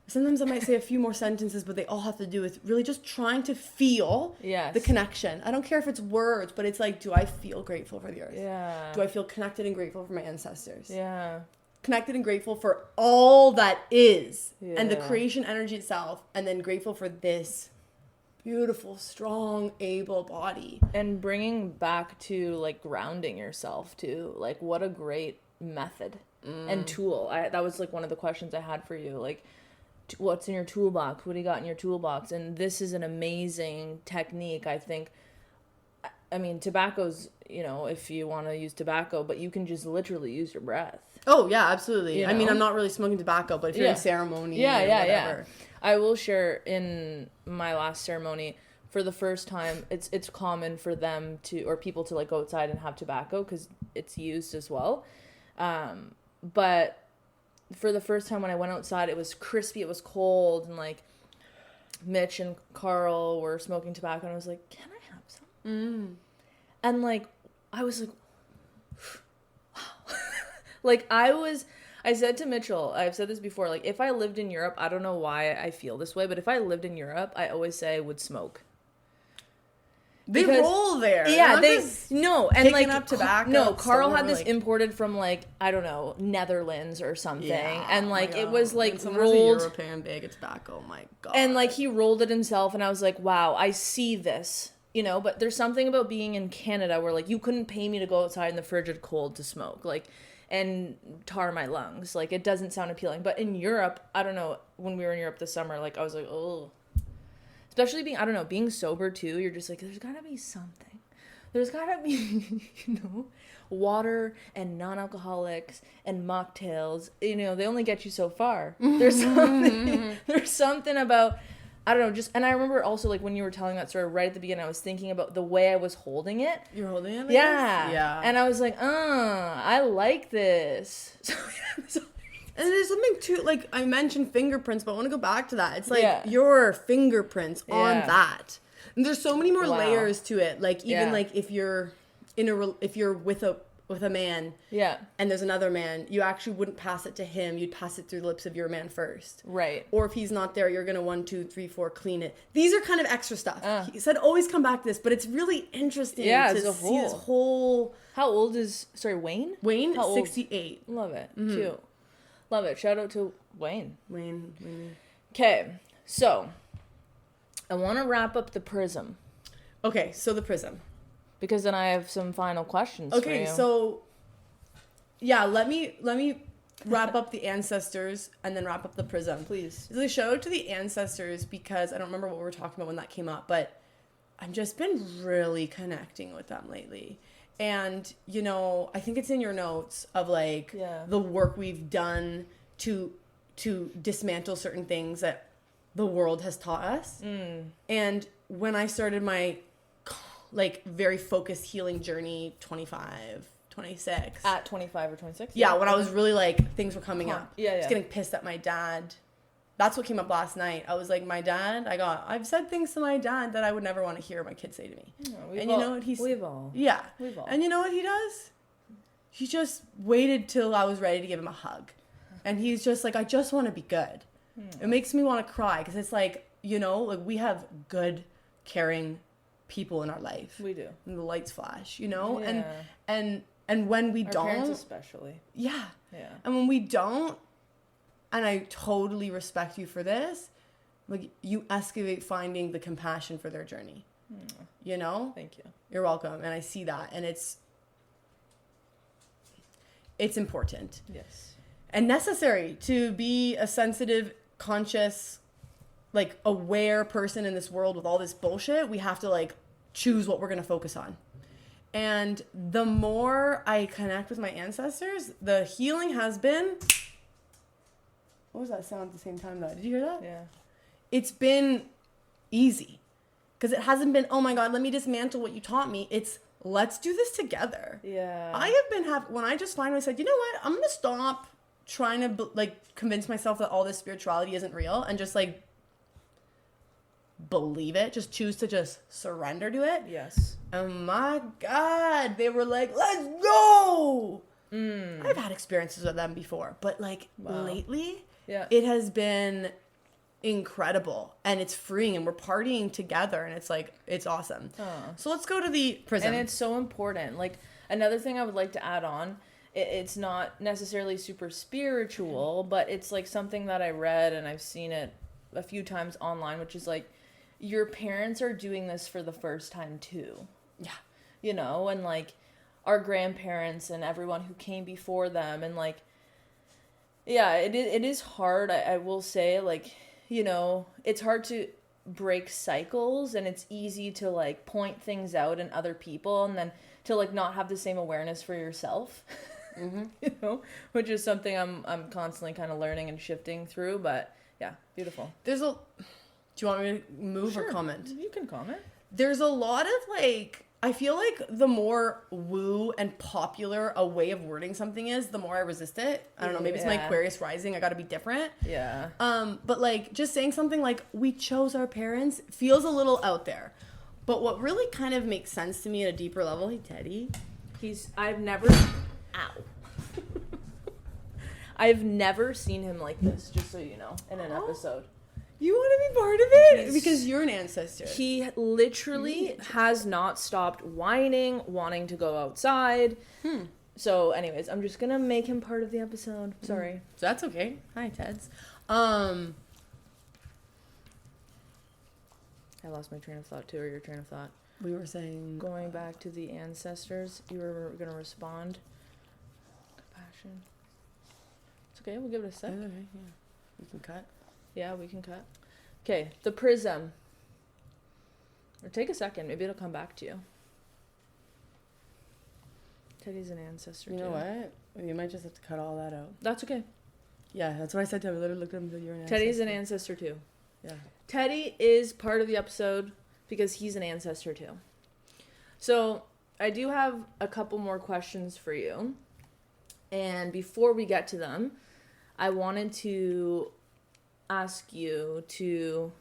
Sometimes I might say a few more sentences, but they all have to do with really just trying to feel the connection. I don't care if it's words, but it's like, do I feel grateful for the earth? Yeah. Do I feel connected and grateful for my ancestors? Yeah. Connected and grateful for all that is and the creation energy itself, and then grateful for this beautiful, strong, able body. And bringing back to like grounding yourself too. Like, what a great method and tool. That was like one of the questions I had for you. Like, what's in your toolbox? What do you got in your toolbox? And this is an amazing technique, I think. I mean, tobacco's, if you want to use tobacco, but you can just literally use your breath. Oh, yeah, absolutely. I mean, I'm not really smoking tobacco, but if you're in ceremony or whatever. I will share, in my last ceremony, for the first time, it's common for them to, or people to like go outside and have tobacco because it's used as well. But for the first time when I went outside, it was crispy, it was cold, and like Mitch and Carl were smoking tobacco, and I was like, can I have some? And like, I was like, wow. Like I said to Mitchell, I've said this before, like if I lived in Europe, I don't know why I feel this way, but if I lived in Europe, I always say I would smoke. They roll there. Yeah, and like up tobacco. Carl had this imported from like, I don't know, Netherlands or something, and like it was like rolled. A European bag of tobacco. Oh my God. And like he rolled it himself, and I was like, wow, I see this. But there's something about being in Canada where like you couldn't pay me to go outside in the frigid cold to smoke, like, and tar my lungs. Like, it doesn't sound appealing. But in Europe, I don't know, when we were in Europe this summer, like I was like, oh, especially being sober too. You're just like, there's gotta be something. There's gotta be, water and non-alcoholics and mocktails. They only get you so far. There's something about, I don't know, just, and I remember also, like, when you were telling that story right at the beginning, I was thinking about the way I was holding it. You're holding it? Yeah. Yeah. And I was like, I like this. And there's something too, like, I mentioned fingerprints, but I want to go back to that. It's like your fingerprints on that. And there's so many more layers to it. Like, even like if you're with with a man, Yeah. and there's another man, you actually wouldn't pass it to him. You'd pass it through the lips of your man first. Right. Or if he's not there, you're going to 1, 2, 3, 4, clean it. These are kind of extra stuff. He said always come back to this, but it's really interesting to see this whole... How old is... Sorry, Wayne? Wayne, How old? 68. Love it. Cute. Love it. Shout out to Wayne. Wayne. Okay, so I want to wrap up the prism. Okay, so the prism. Because then I have some final questions for you. Okay, so yeah, let me wrap up the ancestors and then wrap up the prism. Please. So shout out to the ancestors because I don't remember what we were talking about when that came up, but I've just been really connecting with them lately. And, you know, I think it's in your notes of like the work we've done to dismantle certain things that the world has taught us. And when I started my like very focused healing journey, 25, 26. At 25 or 26? Yeah, when I was really like, things were coming up. Yeah. I was getting pissed at my dad. That's what came up last night. I was like, my dad, I've said things to my dad that I would never want to hear my kids say to me. Yeah, and you know what he's... We've all. Yeah. We've all. And you know what he does? He just waited till I was ready to give him a hug. And he's just like, I just want to be good. It makes me want to cry because it's like, you know, like we have good, caring people in our life. We do. And the lights flash, you know? Yeah. And when we Our don't... parents especially. Yeah. Yeah. And when we don't, and I totally respect you for this, like you excavate finding the compassion for their journey. You know? Thank you. You're welcome. And I see that. And it's important. Yes. And necessary to be a sensitive, conscious, like aware person in this world with all this bullshit. We have to like choose what we're going to focus on. And the more I connect with my ancestors, the healing has been... What was that sound at the same time though? Did you hear that? Yeah. It's been easy. Because it hasn't been, oh my God, let me dismantle what you taught me. It's, let's do this together. Yeah. I have been when I just finally said, you know what? I'm going to stop trying to like convince myself that all this spirituality isn't real and just like believe it. Just choose to just surrender to it. Yes. Oh my God. They were like, let's go. I've had experiences with them before, but like lately, it has been incredible and it's freeing and we're partying together and it's like, it's awesome. So let's go to the prism. And it's so important. Like another thing I would like to add on, it's not necessarily super spiritual, but it's like something that I read and I've seen it a few times online, which is like, your parents are doing this for the first time too. Yeah. You know, and like our grandparents and everyone who came before them and like, yeah, it is hard. I will say, like, you know, it's hard to break cycles and it's easy to like point things out in other people and then to like not have the same awareness for yourself. You know, which is something I'm constantly kind of learning and shifting through, but yeah, beautiful. Do you want me to move or comment? You can comment. There's a lot of like, I feel like the more woo and popular a way of wording something is, the more I resist it. I don't know, maybe it's my Aquarius rising. I gotta be different. Yeah. But like just saying something like we chose our parents feels a little out there. But what really kind of makes sense to me at a deeper level, hey Teddy. I've never seen him like this, just so you know, in an episode. You want to be part of it? Because you're an ancestor. He literally has not stopped whining, wanting to go outside. So anyways, I'm just going to make him part of the episode. Sorry. So that's okay. Hi, Teds. I lost my train of thought too, or your train of thought. We were saying... Going back to the ancestors, you were going to respond. Compassion. It's okay, we'll give it a sec. Okay, yeah. We can cut. Yeah, we can cut. Okay, the prism. Or take a second, maybe it'll come back to you. Teddy's an ancestor You too. know what? You might just have to cut all that out. That's okay. Yeah, that's what I said to him. I literally looked at him and said, you're an ancestor. Teddy's an ancestor too. Yeah. Teddy is part of the episode because he's an ancestor too. So I do have a couple more questions for you. And before we get to them, I wanted to ask you to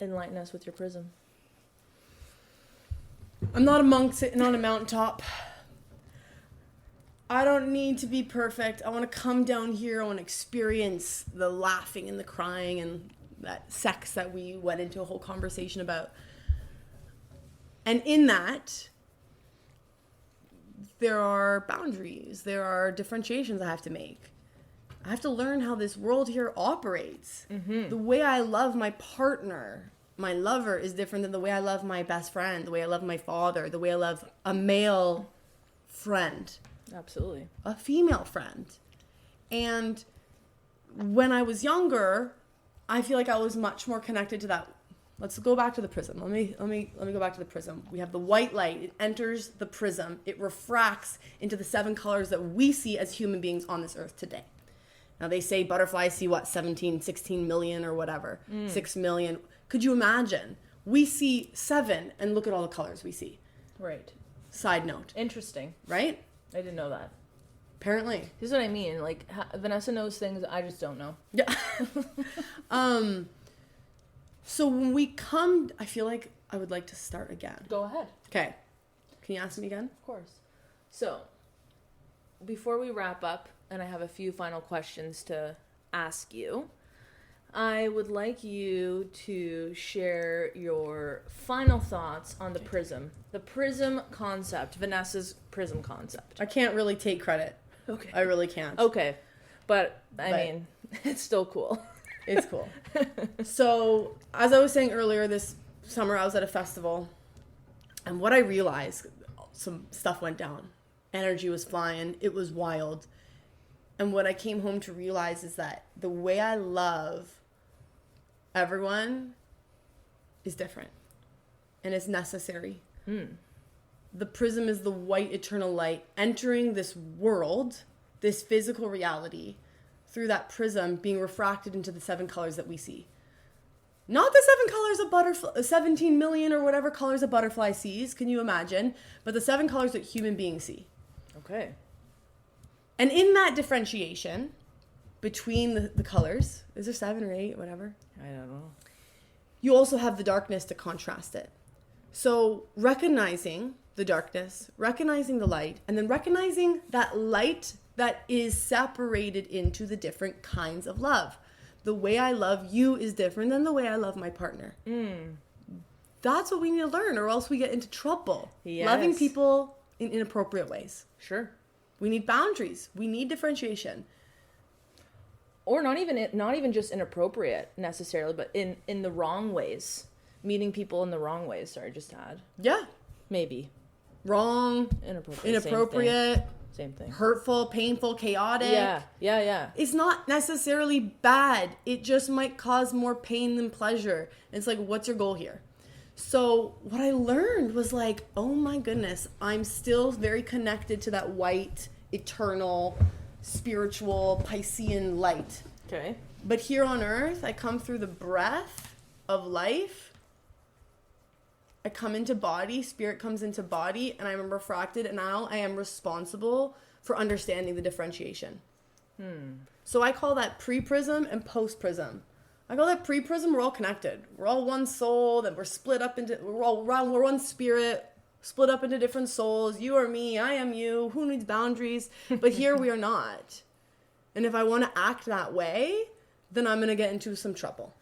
enlighten us with your prism. I'm not a monk sitting on a mountaintop I don't need to be perfect. I want to come down here. I want to experience the laughing and the crying and that sex that we went into a whole conversation about. And in that, there are boundaries. There are differentiations I have to make. I have to learn how this world here operates. Mm-hmm. The way I love my partner, my lover, is different than the way I love my best friend, the way I love my father, the way I love a male friend. Absolutely. A female friend. And when I was younger, I feel like I was much more connected to that. Let's go back to the prism. Let me go back to the prism. We have the white light. It enters the prism. It refracts into the 7 colors that we see as human beings on this earth today. Now they say butterflies see what, 16 million or whatever, 6 million. Could you imagine? We see 7 and look at all the colors we see. Right. Side note. Interesting. Right? I didn't know that. Apparently. This is what I mean. Like, Vanessa knows things I just don't know. Yeah. So when we come, I feel like I would like to start again. Go ahead. Okay. Can you ask me again? Of course. So, before we wrap up, and I have a few final questions to ask you, I would like you to share your final thoughts on the prism. The prism concept, Vanessa's prism concept. I can't really take credit. Okay. I really can't. Okay. But I mean, it's still cool. It's cool. So, as I was saying earlier, this summer I was at a festival, and what I realized, some stuff went down. Energy was flying. It was wild. And what I came home to realize is that the way I love everyone is different, and it's necessary. The prism is the white eternal light entering this world, this physical reality, through that prism being refracted into the 7 colors that we see. Not the 7 colors of butterfly, 17 million or whatever colors a butterfly sees, can you imagine? But the 7 colors that human beings see. Okay. And in that differentiation between the colors, is there 7 or 8, whatever? I don't know. You also have the darkness to contrast it. So recognizing the darkness, recognizing the light, and then recognizing that light that is separated into the different kinds of love. The way I love you is different than the way I love my partner. That's what we need to learn, or else we get into trouble. Yes. Loving people in inappropriate ways. Sure. We need boundaries. We need differentiation. Or not even just inappropriate necessarily, but in the wrong ways. Meeting people in the wrong ways. Sorry, just to add. Yeah. Maybe. Wrong. Inappropriate. Same thing. Hurtful, painful, chaotic. Yeah. It's not necessarily bad. It just might cause more pain than pleasure. It's like, what's your goal here? So what I learned was like, oh my goodness, I'm still very connected to that white, eternal, spiritual, Piscean light. Okay. But here on earth, I come through the breath of life. I come into body, spirit comes into body, and I'm refracted, and now I am responsible for understanding the differentiation. So I call that pre-prism and post-prism. I call that pre-prism, we're all connected. We're all one soul, that we're split up into, we're one spirit, split up into different souls. You are me, I am you, who needs boundaries? But here we are not. And if I want to act that way, then I'm going to get into some trouble.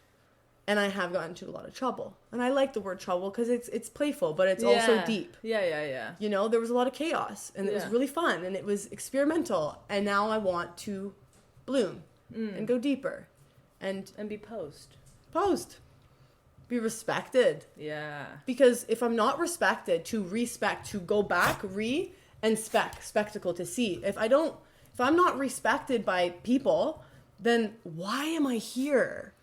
And I have gotten into a lot of trouble. And I like the word trouble because it's playful, but it's also deep. Yeah. You know, there was a lot of chaos, and it was really fun, and it was experimental. And now I want to bloom and go deeper. And be post. Be respected. Yeah. Because if I'm not respected, to respect, to go back, spectacle, to see. If I'm not respected by people, then why am I here?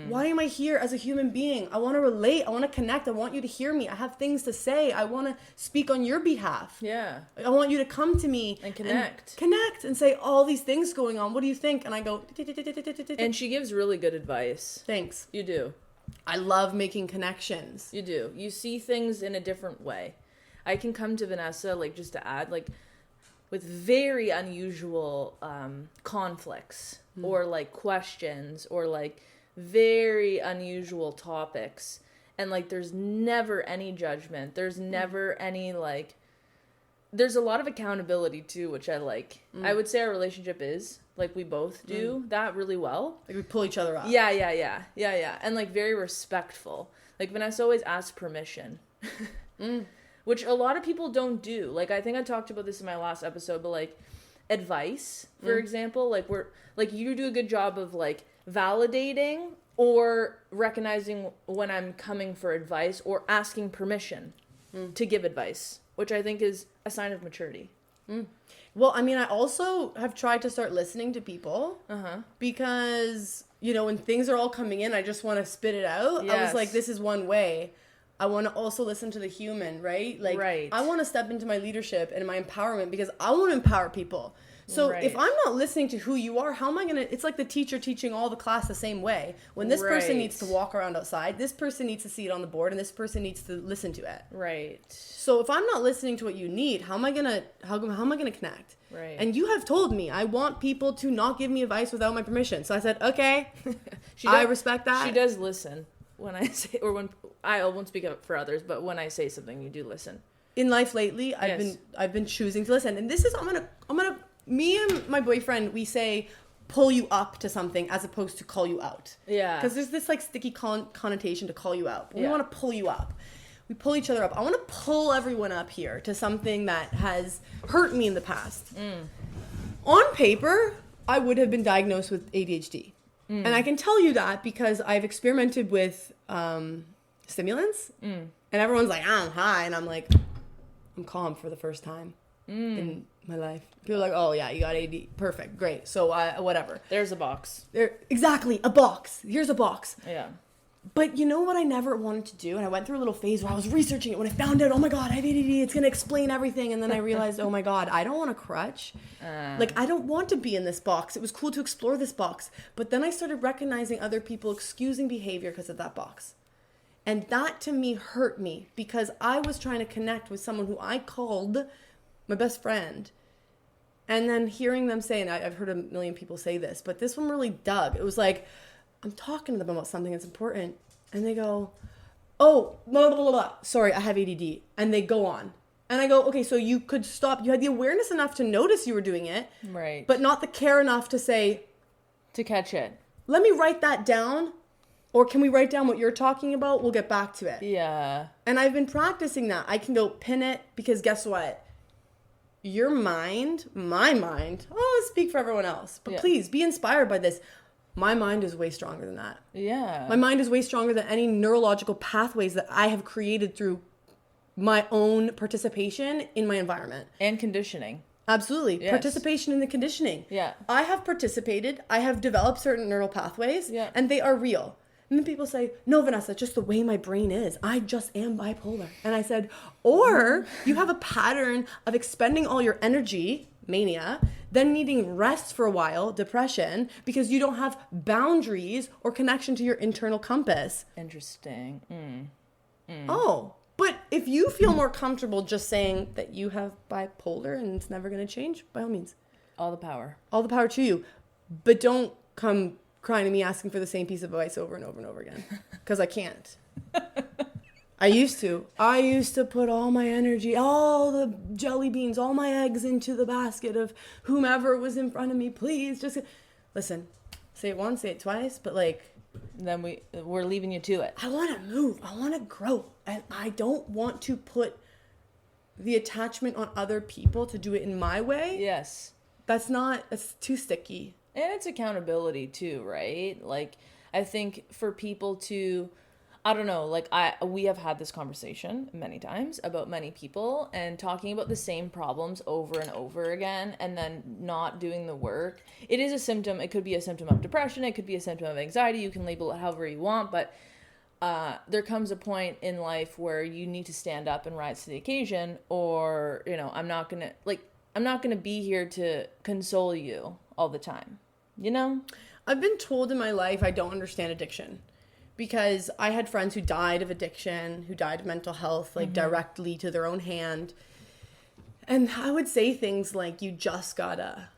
Why am I here as a human being? I want to relate. I want to connect. I want you to hear me. I have things to say. I want to speak on your behalf. Yeah. I want you to come to me. And connect. And say all these things going on. What do you think? And I go... And she gives really good advice. Thanks. You do. I love making connections. You do. You see things in a different way. I can come to Vanessa, like, just to add, like, with very unusual conflicts or, like, questions or, like, very unusual topics, and like there's never any judgment, there's never any like there's a lot of accountability too, which I like. I would say our relationship is like we both do that really well. Like we pull each other up. Yeah. And like very respectful. Like Vanessa always asks permission, which a lot of people don't do. Like I think I talked about this in my last episode, but like advice, for example, like you do a good job of like validating or recognizing when I'm coming for advice or asking permission to give advice, which I think is a sign of maturity. Well, I mean, I also have tried to start listening to people because, you know, when things are all coming in, I just want to spit it out. Yes. I was like, this is one way. I want to also listen to the human, right? Like, I want to step into my leadership and my empowerment because I want to empower people. So if I'm not listening to who you are, how am I going to... It's like the teacher teaching all the class the same way. When this person needs to walk around outside, this person needs to see it on the board, and this person needs to listen to it. Right. So if I'm not listening to what you need, how am I going to connect? Right. And you have told me I want people to not give me advice without my permission. So I said, okay, I respect that. She does listen when I say... Or when... I won't speak up for others, but when I say something, you do listen. In life lately, I've been choosing to listen. And this is... I'm gonna me and my boyfriend, we say pull you up to something as opposed to call you out. Yeah. Because there's this like sticky connotation to call you out. We want to pull you up. We pull each other up. I want to pull everyone up here to something that has hurt me in the past. On paper, I would have been diagnosed with ADHD. And I can tell you that because I've experimented with stimulants. And everyone's like, I'm high. And I'm like, I'm calm for the first time in my life. People are like, oh yeah, you got AD. Perfect. Great. So whatever. There's a box. Exactly. A box. Here's a box. Yeah. But you know what I never wanted to do? And I went through a little phase where I was researching it. When I found out, oh my God, I have ADD. It's going to explain everything. And then I realized, oh my God, I don't want a crutch. Like, I don't want to be in this box. It was cool to explore this box. But then I started recognizing other people excusing behavior because of that box. And that to me hurt me because I was trying to connect with someone who I called my best friend. And then hearing them say, and I've heard a million people say this, but this one really dug. It was like, I'm talking to them about something that's important. And they go, oh, blah, blah, blah, blah. Sorry, I have ADD. And they go on. And I go, okay, so you could stop. You had the awareness enough to notice you were doing it. Right. But not the care enough to say, to catch it. Let me write that down. Or can we write down what you're talking about? We'll get back to it. Yeah. And I've been practicing that. I can go pin it because guess what? Your mind, my mind, I'll speak for everyone else. But please be inspired by this. My mind is way stronger than that. Yeah. My mind is way stronger than any neurological pathways that I have created through my own participation in my environment. And conditioning. Absolutely. Yes. Participation in the conditioning. Yeah. I have participated. I have developed certain neural pathways. Yeah. And they are real. And then people say, no, Vanessa, just the way my brain is. I just am bipolar. And I said, or you have a pattern of expending all your energy, mania, then needing rest for a while, depression, because you don't have boundaries or connection to your internal compass. Interesting. Oh, but if you feel more comfortable just saying that you have bipolar and it's never going to change, by all means. All the power. All the power to you. But don't come crying to me asking for the same piece of advice over and over and over again. Because I can't. I used to put all my energy, all the jelly beans, all my eggs into the basket of whomever was in front of me. Please just listen, say it once, say it twice, but like, then we're leaving you to it. I want to move. I want to grow. And I don't want to put the attachment on other people to do it in my way. Yes. That's too sticky. And it's accountability too, right? Like, I think for people to, I don't know, like we have had this conversation many times about many people and talking about the same problems over and over again and then not doing the work. It is a symptom. It could be a symptom of depression. It could be a symptom of anxiety. You can label it however you want, but there comes a point in life where you need to stand up and rise to the occasion, or, you know, I'm not going to be here to console you all the time. You know? I've been told in my life I don't understand addiction because I had friends who died of addiction, who died of mental health, like directly to their own hand. And I would say things like, you just gotta,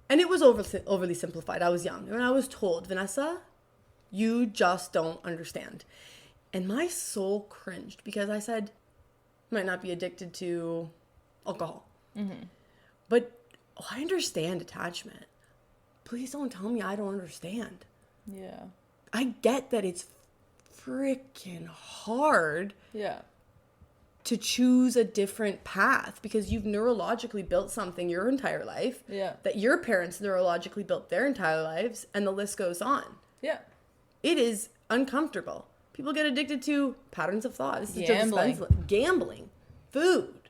and it was overly simplified. I was young and I was told, Vanessa, you just don't understand. And my soul cringed because I said, I might not be addicted to alcohol. But I understand attachment. Please don't tell me I don't understand. Yeah. I get that it's freaking hard to choose a different path because you've neurologically built something your entire life that your parents neurologically built their entire lives, and the list goes on. Yeah. It is uncomfortable. People get addicted to patterns of thought. This is gambling, food,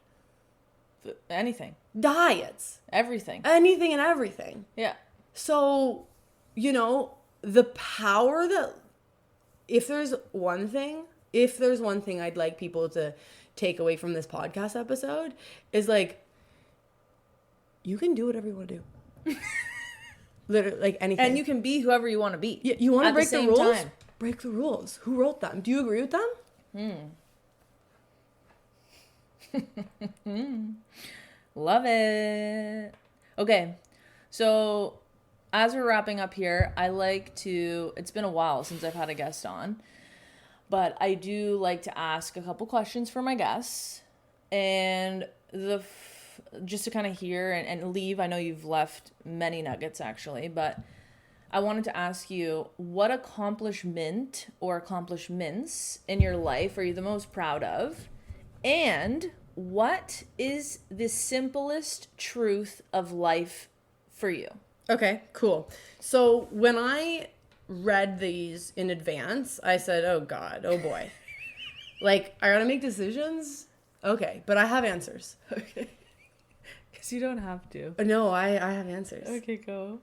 anything, diets, everything, anything and everything. Yeah. So, you know, the power that if there's one thing I'd like people to take away from this podcast episode is like, you can do whatever you want to do. Literally, like anything. And you can be whoever you want to be. Yeah, you want to break the rules? Time. Break the rules. Who wrote them? Do you agree with them? Love it. Okay, so as we're wrapping up here, it's been a while since I've had a guest on, but I do like to ask a couple questions for my guests, and just to kind of hear and leave. I know you've left many nuggets actually, but I wanted to ask you, what accomplishment or accomplishments in your life are you the most proud of? And what is the simplest truth of life for you? Okay, cool. So when I read these in advance, I said, oh God, oh boy. Like, I gotta make decisions? Okay, but I have answers. Okay. Because you don't have to. No, I have answers. Okay, go.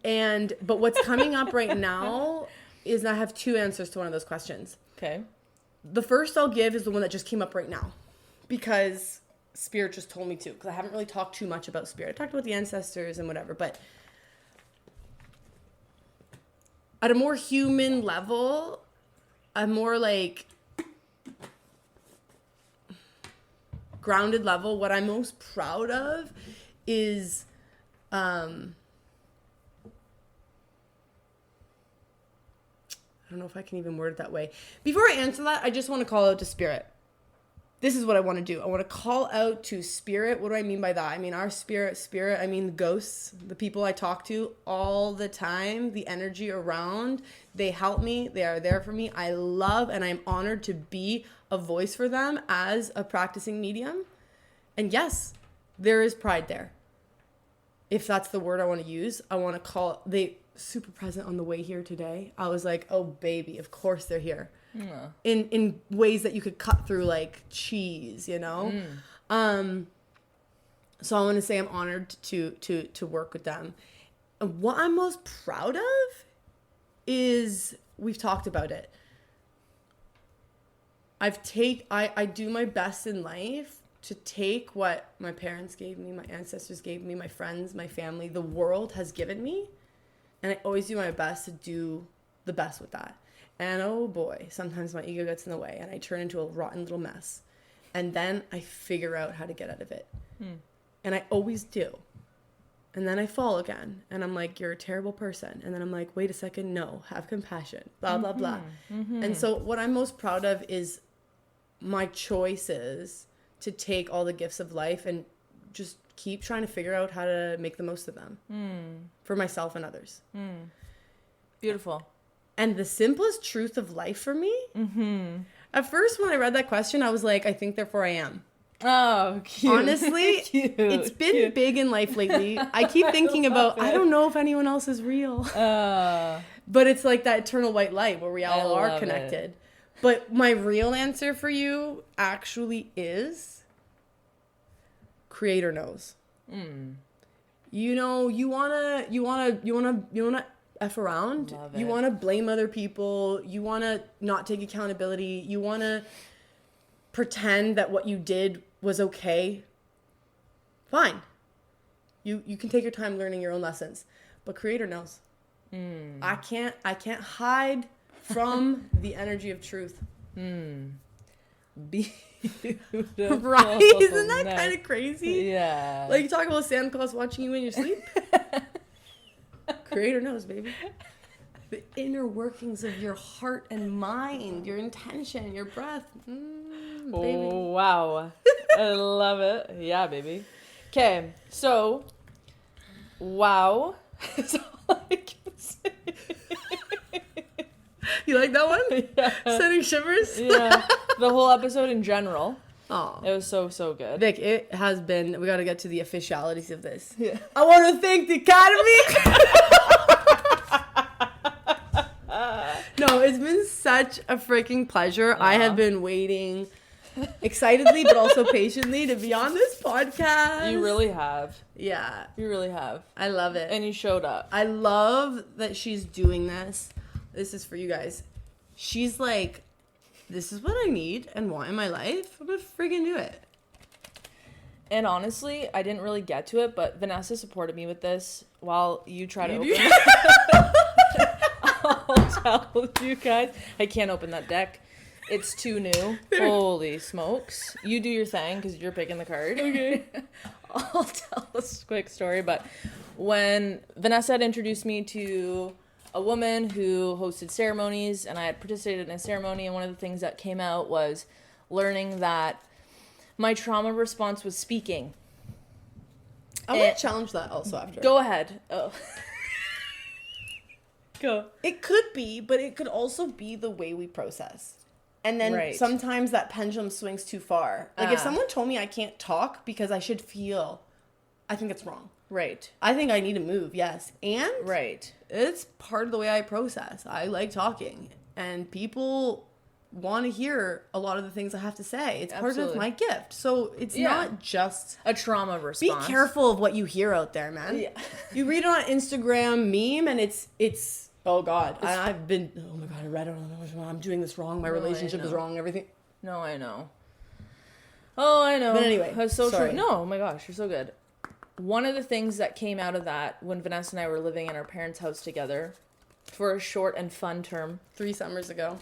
But what's coming up right now is I have two answers to one of those questions. Okay. The first I'll give is the one that just came up right now. Because Spirit just told me to. Because I haven't really talked too much about Spirit. I talked about the ancestors and whatever. But at a more human level, a more like grounded level, what I'm most proud of is I don't know if I can even word it that way. Before I answer that, I just want to call out to Spirit. This is what I want to do. I want to call out to Spirit. What do I mean by that? I mean our spirit, I mean the ghosts, the people I talk to all the time, the energy around. They help me. They are there for me. I love and I'm honored to be a voice for them as a practicing medium. And yes, there is pride there. If that's the word I want to use, I want to call they super present on the way here today. I was like, oh baby, of course they're here. Yeah. In ways that you could cut through like cheese, you know? So I want to say I'm honored to work with them. And what I'm most proud of is we've talked about it. I do my best in life to take what my parents gave me, my ancestors gave me, my friends, my family, the world has given me. And I always do my best to do the best with that. And oh boy, sometimes my ego gets in the way and I turn into a rotten little mess. And then I figure out how to get out of it. And I always do. And then I fall again. And I'm like, you're a terrible person. And then I'm like, wait a second, no, have compassion, blah, blah, blah. And so what I'm most proud of is my choices to take all the gifts of life and just keep trying to figure out how to make the most of them for myself and others. Beautiful. And the simplest truth of life for me, at first when I read that question, I was like, I think, therefore I am. Oh, cute. Honestly, it's been big in life lately. I keep thinking about, I don't know if anyone else is real. But it's like that eternal white light where we all are connected. But my real answer for you actually is Creator knows. You know, you wanna F around. You wanna blame other people. You wanna not take accountability. You wanna pretend that what you did was okay. Fine. You can take your time learning your own lessons. But Creator knows. I can't hide from the energy of truth. Beautiful. Right? Isn't that kind of crazy? Yeah. Like you talk about Santa Claus watching you in your sleep. Creator knows, baby. The inner workings of your heart and mind, your intention, your breath. Baby. Oh, wow. I love it. Yeah, baby. Okay, so, wow. That's all I can say. You like that one? Yeah. Sending shivers? Yeah. The whole episode in general. Oh. It was so, so good. Vic, it has been, we got to get to the officialities of this. Yeah. I want to thank the Academy. No, it's been such a freaking pleasure. I have been waiting excitedly, but also patiently to be on this podcast. You really have. Yeah. You really have. I love it. And you showed up. I love that she's doing this. This is for you guys. She's like, this is what I need and want in my life. I'm gonna friggin' do it. And honestly, I didn't really get to it, but Vanessa supported me with this while you try to open You- it. I'll tell you guys. I can't open that deck. It's too new. Holy smokes. You do your thing because you're picking the card. Okay. I'll tell this quick story, but when Vanessa had introduced me to a woman who hosted ceremonies, and I had participated in a ceremony, and one of the things that came out was learning that my trauma response was speaking. I want to challenge that also after. Go ahead. Oh. Go. It could be, but it could also be the way we process. And then sometimes that pendulum swings too far. Like if someone told me I can't talk because I should feel, I think it's wrong. Right. I think I need to move, yes. And Right. it's part of the way I process. I like talking. And people want to hear a lot of the things I have to say. It's part of my gift. So it's not just a trauma response. Be careful of what you hear out there, man. Yeah. You read it on Instagram meme and it's oh God. I've been, oh my God, I read it. I'm doing this wrong. My relationship is wrong. Everything. No, I know. Oh, I know. But anyway, that's so sorry. true. No, oh my gosh, you're so good. One of the things that came out of that when Vanessa and I were living in our parents' house together for a short and fun term. 3 summers ago.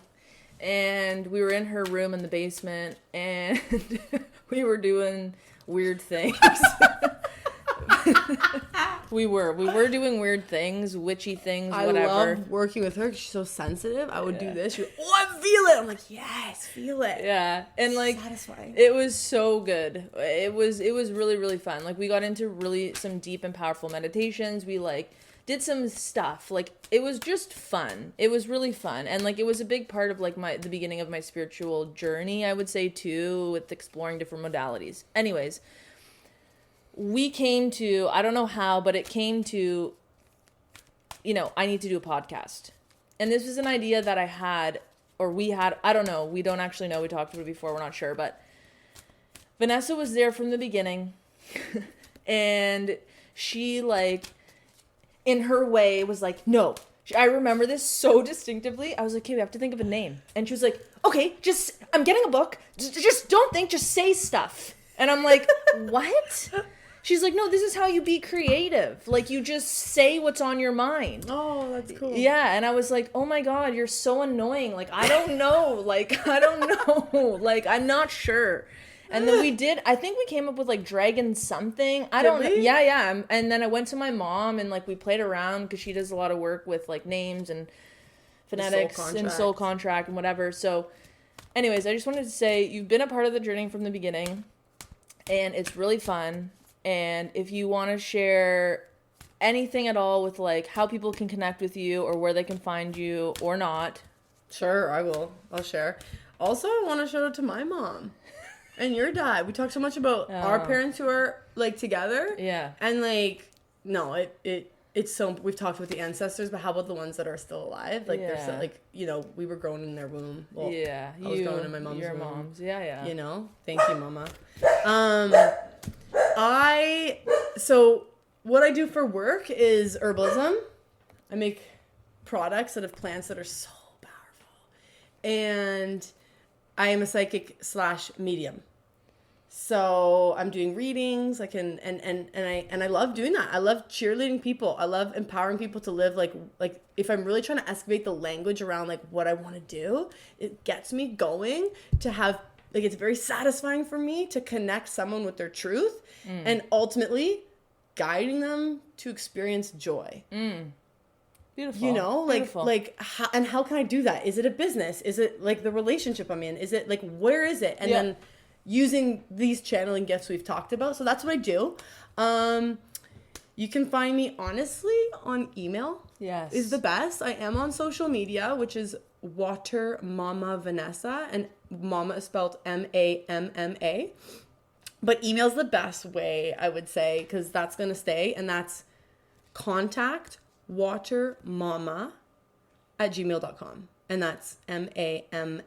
And we were in her room in the basement and we were doing weird things. We were doing weird things, witchy things, whatever. I love working with her because she's so sensitive. I would do this. She would, I feel it. I'm like, yes, feel it. Yeah, and like satisfying. It was so good. It was really, really fun. Like we got into really some deep and powerful meditations. We like did some stuff. Like it was just fun. It was really fun, and like it was a big part of like the beginning of my spiritual journey, I would say too, with exploring different modalities. Anyways. We came to, I don't know how, but it came to, I need to do a podcast. And this was an idea that I had, or we had, I don't know. We don't actually know. We talked about it before. We're not sure. But Vanessa was there from the beginning. And she, like, in her way was like, no. I remember this so distinctively. I was like, okay, we have to think of a name. And she was like, okay, I'm getting a book. Just don't think, just say stuff. And I'm like, what? She's like, no, this is how you be creative. Like, you just say what's on your mind. Oh, that's cool. Yeah, and I was like, oh my God, you're so annoying. Like, I don't know. Like, I don't know. Like, I'm not sure. And then I think we came up with, like, dragon something. I don't know. Yeah. And then I went to my mom, and, like, we played around because she does a lot of work with, like, names and phonetics and soul contract and whatever. So, anyways, I just wanted to say you've been a part of the journey from the beginning, and it's really fun. And if you want to share anything at all with, like, how people can connect with you or where they can find you or not. Sure, I will. I'll share. Also, I want to shout out to my mom and your dad. We talked so much about our parents who are, like, together. Yeah. And, like, no, it's so, we've talked with the ancestors, but how about the ones that are still alive? Like, they're still, like, we were growing in their womb. Well, yeah. I was growing in my mom's your womb. mom's. Yeah. Thank you, mama. So what I do for work is herbalism. I make products out of plants that are so powerful. And I am a psychic / medium. So I'm doing readings. I can, and I love doing that. I love cheerleading people. I love empowering people to live like if I'm really trying to excavate the language around like what I want to do, it gets me going to have, like, it's very satisfying for me to connect someone with their truth and ultimately guiding them to experience joy. Beautiful. Beautiful. How can I do that? Is it a business? Is it like the relationship I'm in? Is it like, where is it? And then using these channeling gifts we've talked about. So that's what I do. You can find me honestly on email. Yes. Is the best. I am on social media, which is Water Mama Vanessa, and Mama is spelled Mamma. But email's the best way, I would say, because that's going to stay, and that's contact watermama@gmail.com, and that's Mamma.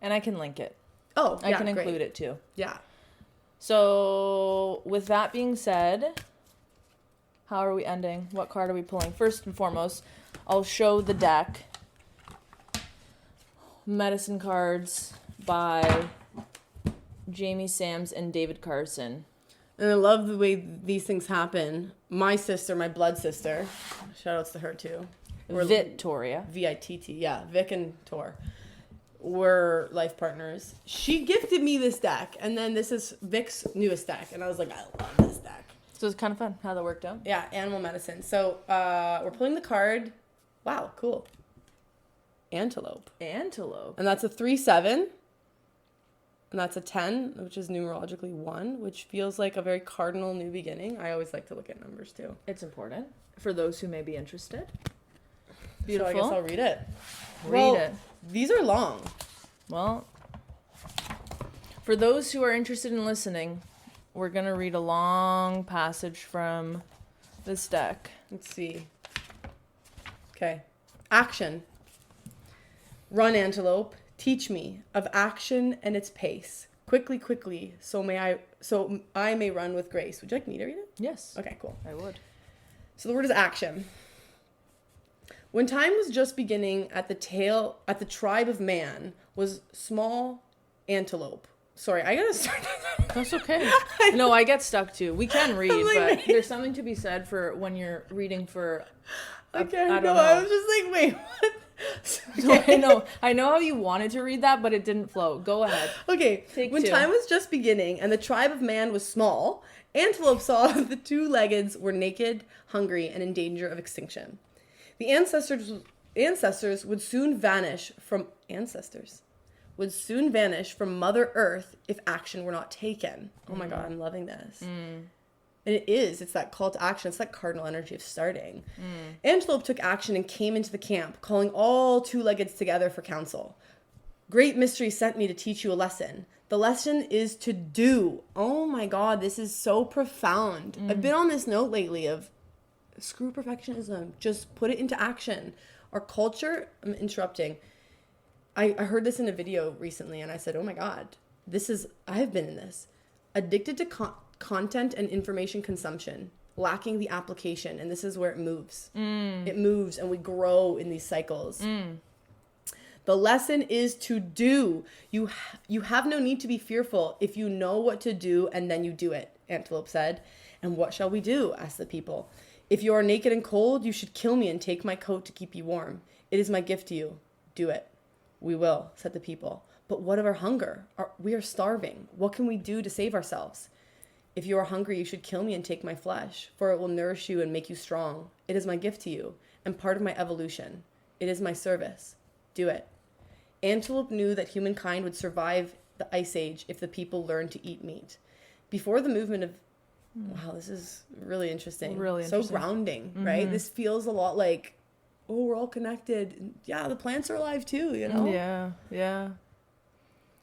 And I can link it. Oh, yeah, I can great. include it too. Yeah. So, with that being said, how are we ending? What card are we pulling? First and foremost, I'll show the deck. Medicine cards by Jamie Sams and David Carson. And I love the way these things happen. My sister, my blood sister, shout outs to her too. Victoria. Vitt, yeah. Vick and Tor were life partners. She gifted me this deck, and then this is Vick's newest deck, and I was like, I love this deck. So it's kind of fun how that worked out. Yeah, animal medicine. So we're pulling the card. Wow, cool. Antelope. Antelope. And that's a 3-7. And that's a 10, which is numerologically 1, which feels like a very cardinal new beginning. I always like to look at numbers too. It's important for those who may be interested. Beautiful. So I guess I'll read it. Read it. These are long. Well, for those who are interested in listening, we're going to read a long passage from this deck. Let's see. Okay. Action. Run, antelope. Teach me of action and its pace. Quickly, quickly, so I may run with grace. Would you like me to read it? Yes. Okay, cool. I would. So the word is action. When time was just beginning at the tribe of man was small antelope. Sorry, I gotta start. That's okay. No, I get stuck too. We can read, like, but there's something to be said for when you're reading for. Okay, I don't know. I was just like, wait, what? So I know how you wanted to read that, but it didn't flow. Go ahead. Okay, Take when two. time was just beginning and the tribe of man was small, antelope saw the two-leggeds were naked, hungry, and in danger of extinction. The ancestors would soon vanish from Mother Earth if action were not taken. Oh my God, I'm loving this. And it's that call to action. It's that cardinal energy of starting. Antelope took action and came into the camp, calling all two-leggeds together for counsel. Great Mystery sent me to teach you a lesson. The lesson is to do. Oh my God, this is so profound. I've been on this note lately of screw perfectionism. Just put it into action. Our culture, I'm interrupting. I heard this in a video recently and I said, oh my God, I've been in this. Addicted to content and information consumption, lacking the application, and this is where it moves. It moves and we grow in these cycles. The lesson is to do. You have no need to be fearful if you know what to do and then you do it, Antelope said. And what shall we do? Asked the people. If you are naked and cold, you should kill me and take my coat to keep you warm. It is my gift to you. Do it. We will, said the people. But what of our hunger? We are starving. What can we do to save ourselves? If you are hungry, you should kill me and take my flesh, for it will nourish you and make you strong. It is my gift to you and part of my evolution. It is my service. Do it. Antelope knew that humankind would survive the Ice Age if the people learned to eat meat. Before the movement of... Wow, this is really interesting. Really so interesting. grounding, right? This feels a lot like, oh, we're all connected. Yeah, the plants are alive too, you know? Yeah.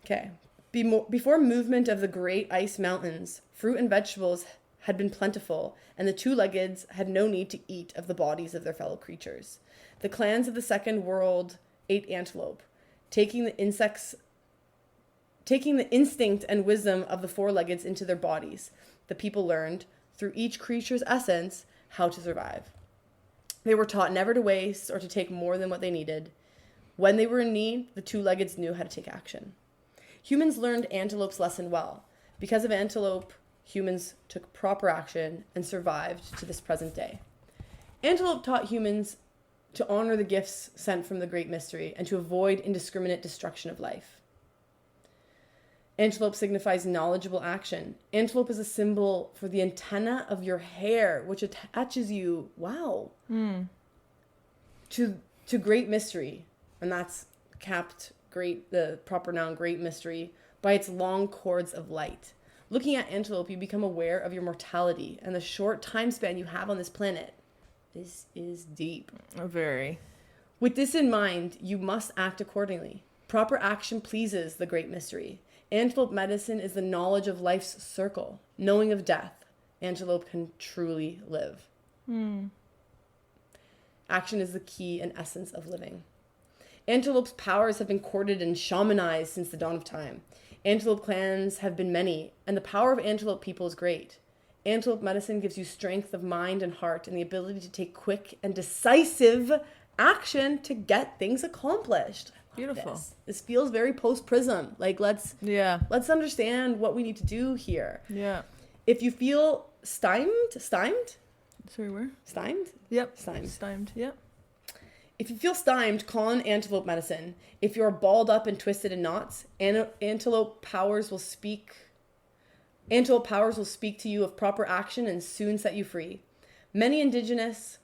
Okay. Before movement of the great ice mountains, fruit and vegetables had been plentiful, and the two-leggeds had no need to eat of the bodies of their fellow creatures. The clans of the second world ate antelope, taking the instinct and wisdom of the four-leggeds into their bodies. The people learned, through each creature's essence, how to survive. They were taught never to waste or to take more than what they needed. When they were in need, the two-leggeds knew how to take action. Humans learned Antelope's lesson well. Because of Antelope, humans took proper action and survived to this present day. Antelope taught humans to honor the gifts sent from the Great Mystery and to avoid indiscriminate destruction of life. Antelope signifies knowledgeable action. Antelope is a symbol for the antenna of your hair, which attaches you, to Great Mystery. And that's capped the proper noun, great mystery, by its long cords of light. Looking at antelope, you become aware of your mortality and the short time span you have on this planet. This is deep. Very. With this in mind, you must act accordingly. Proper action pleases the great mystery. Antelope medicine is the knowledge of life's circle, knowing of death. Antelope can truly live. Action is the key and essence of living. Antelope's powers have been courted and shamanized since the dawn of time. Antelope clans have been many, and the power of antelope people is great. Antelope medicine gives you strength of mind and heart and the ability to take quick and decisive action to get things accomplished. Beautiful. This feels very post-Prism. Like, let's understand what we need to do here. Yeah. If you feel stymied? Sorry, where? Stymied? Yep. Stymied. Yep. If you feel stymied, call on antelope medicine. If you're balled up and twisted in knots, antelope powers will speak to you of proper action and soon set you free. Many indigenous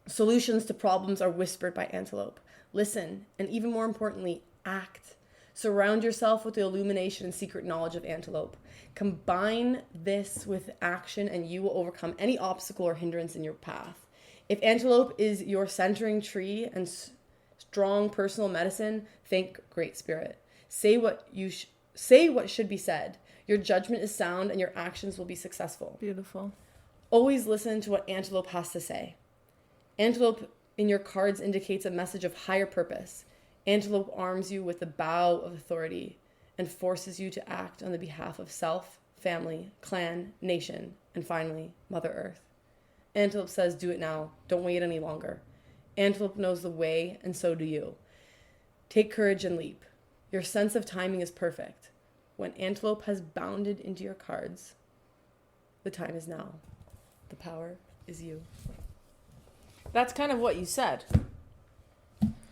solutions to problems are whispered by antelope. Listen, and even more importantly, act. Surround yourself with the illumination and secret knowledge of antelope. Combine this with action and you will overcome any obstacle or hindrance in your path. If antelope is your centering tree and strong personal medicine, thank Great Spirit. Say what should be said. Your judgment is sound and your actions will be successful. Beautiful. Always listen to what antelope has to say. Antelope in your cards indicates a message of higher purpose. Antelope arms you with the bow of authority and forces you to act on the behalf of self, family, clan, nation, and finally, Mother Earth. Antelope says, do it now. Don't wait any longer. Antelope knows the way, and so do you. Take courage and leap. Your sense of timing is perfect. When Antelope has bounded into your cards, the time is now. The power is you. That's kind of what you said.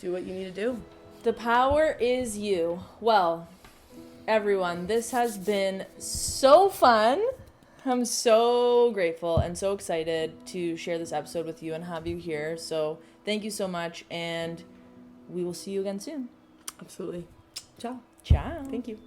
Do what you need to do. The power is you. Well, everyone, this has been so fun. I'm so grateful and so excited to share this episode with you and have you here. So thank you so much, and we will see you again soon. Absolutely. Ciao. Ciao. Thank you.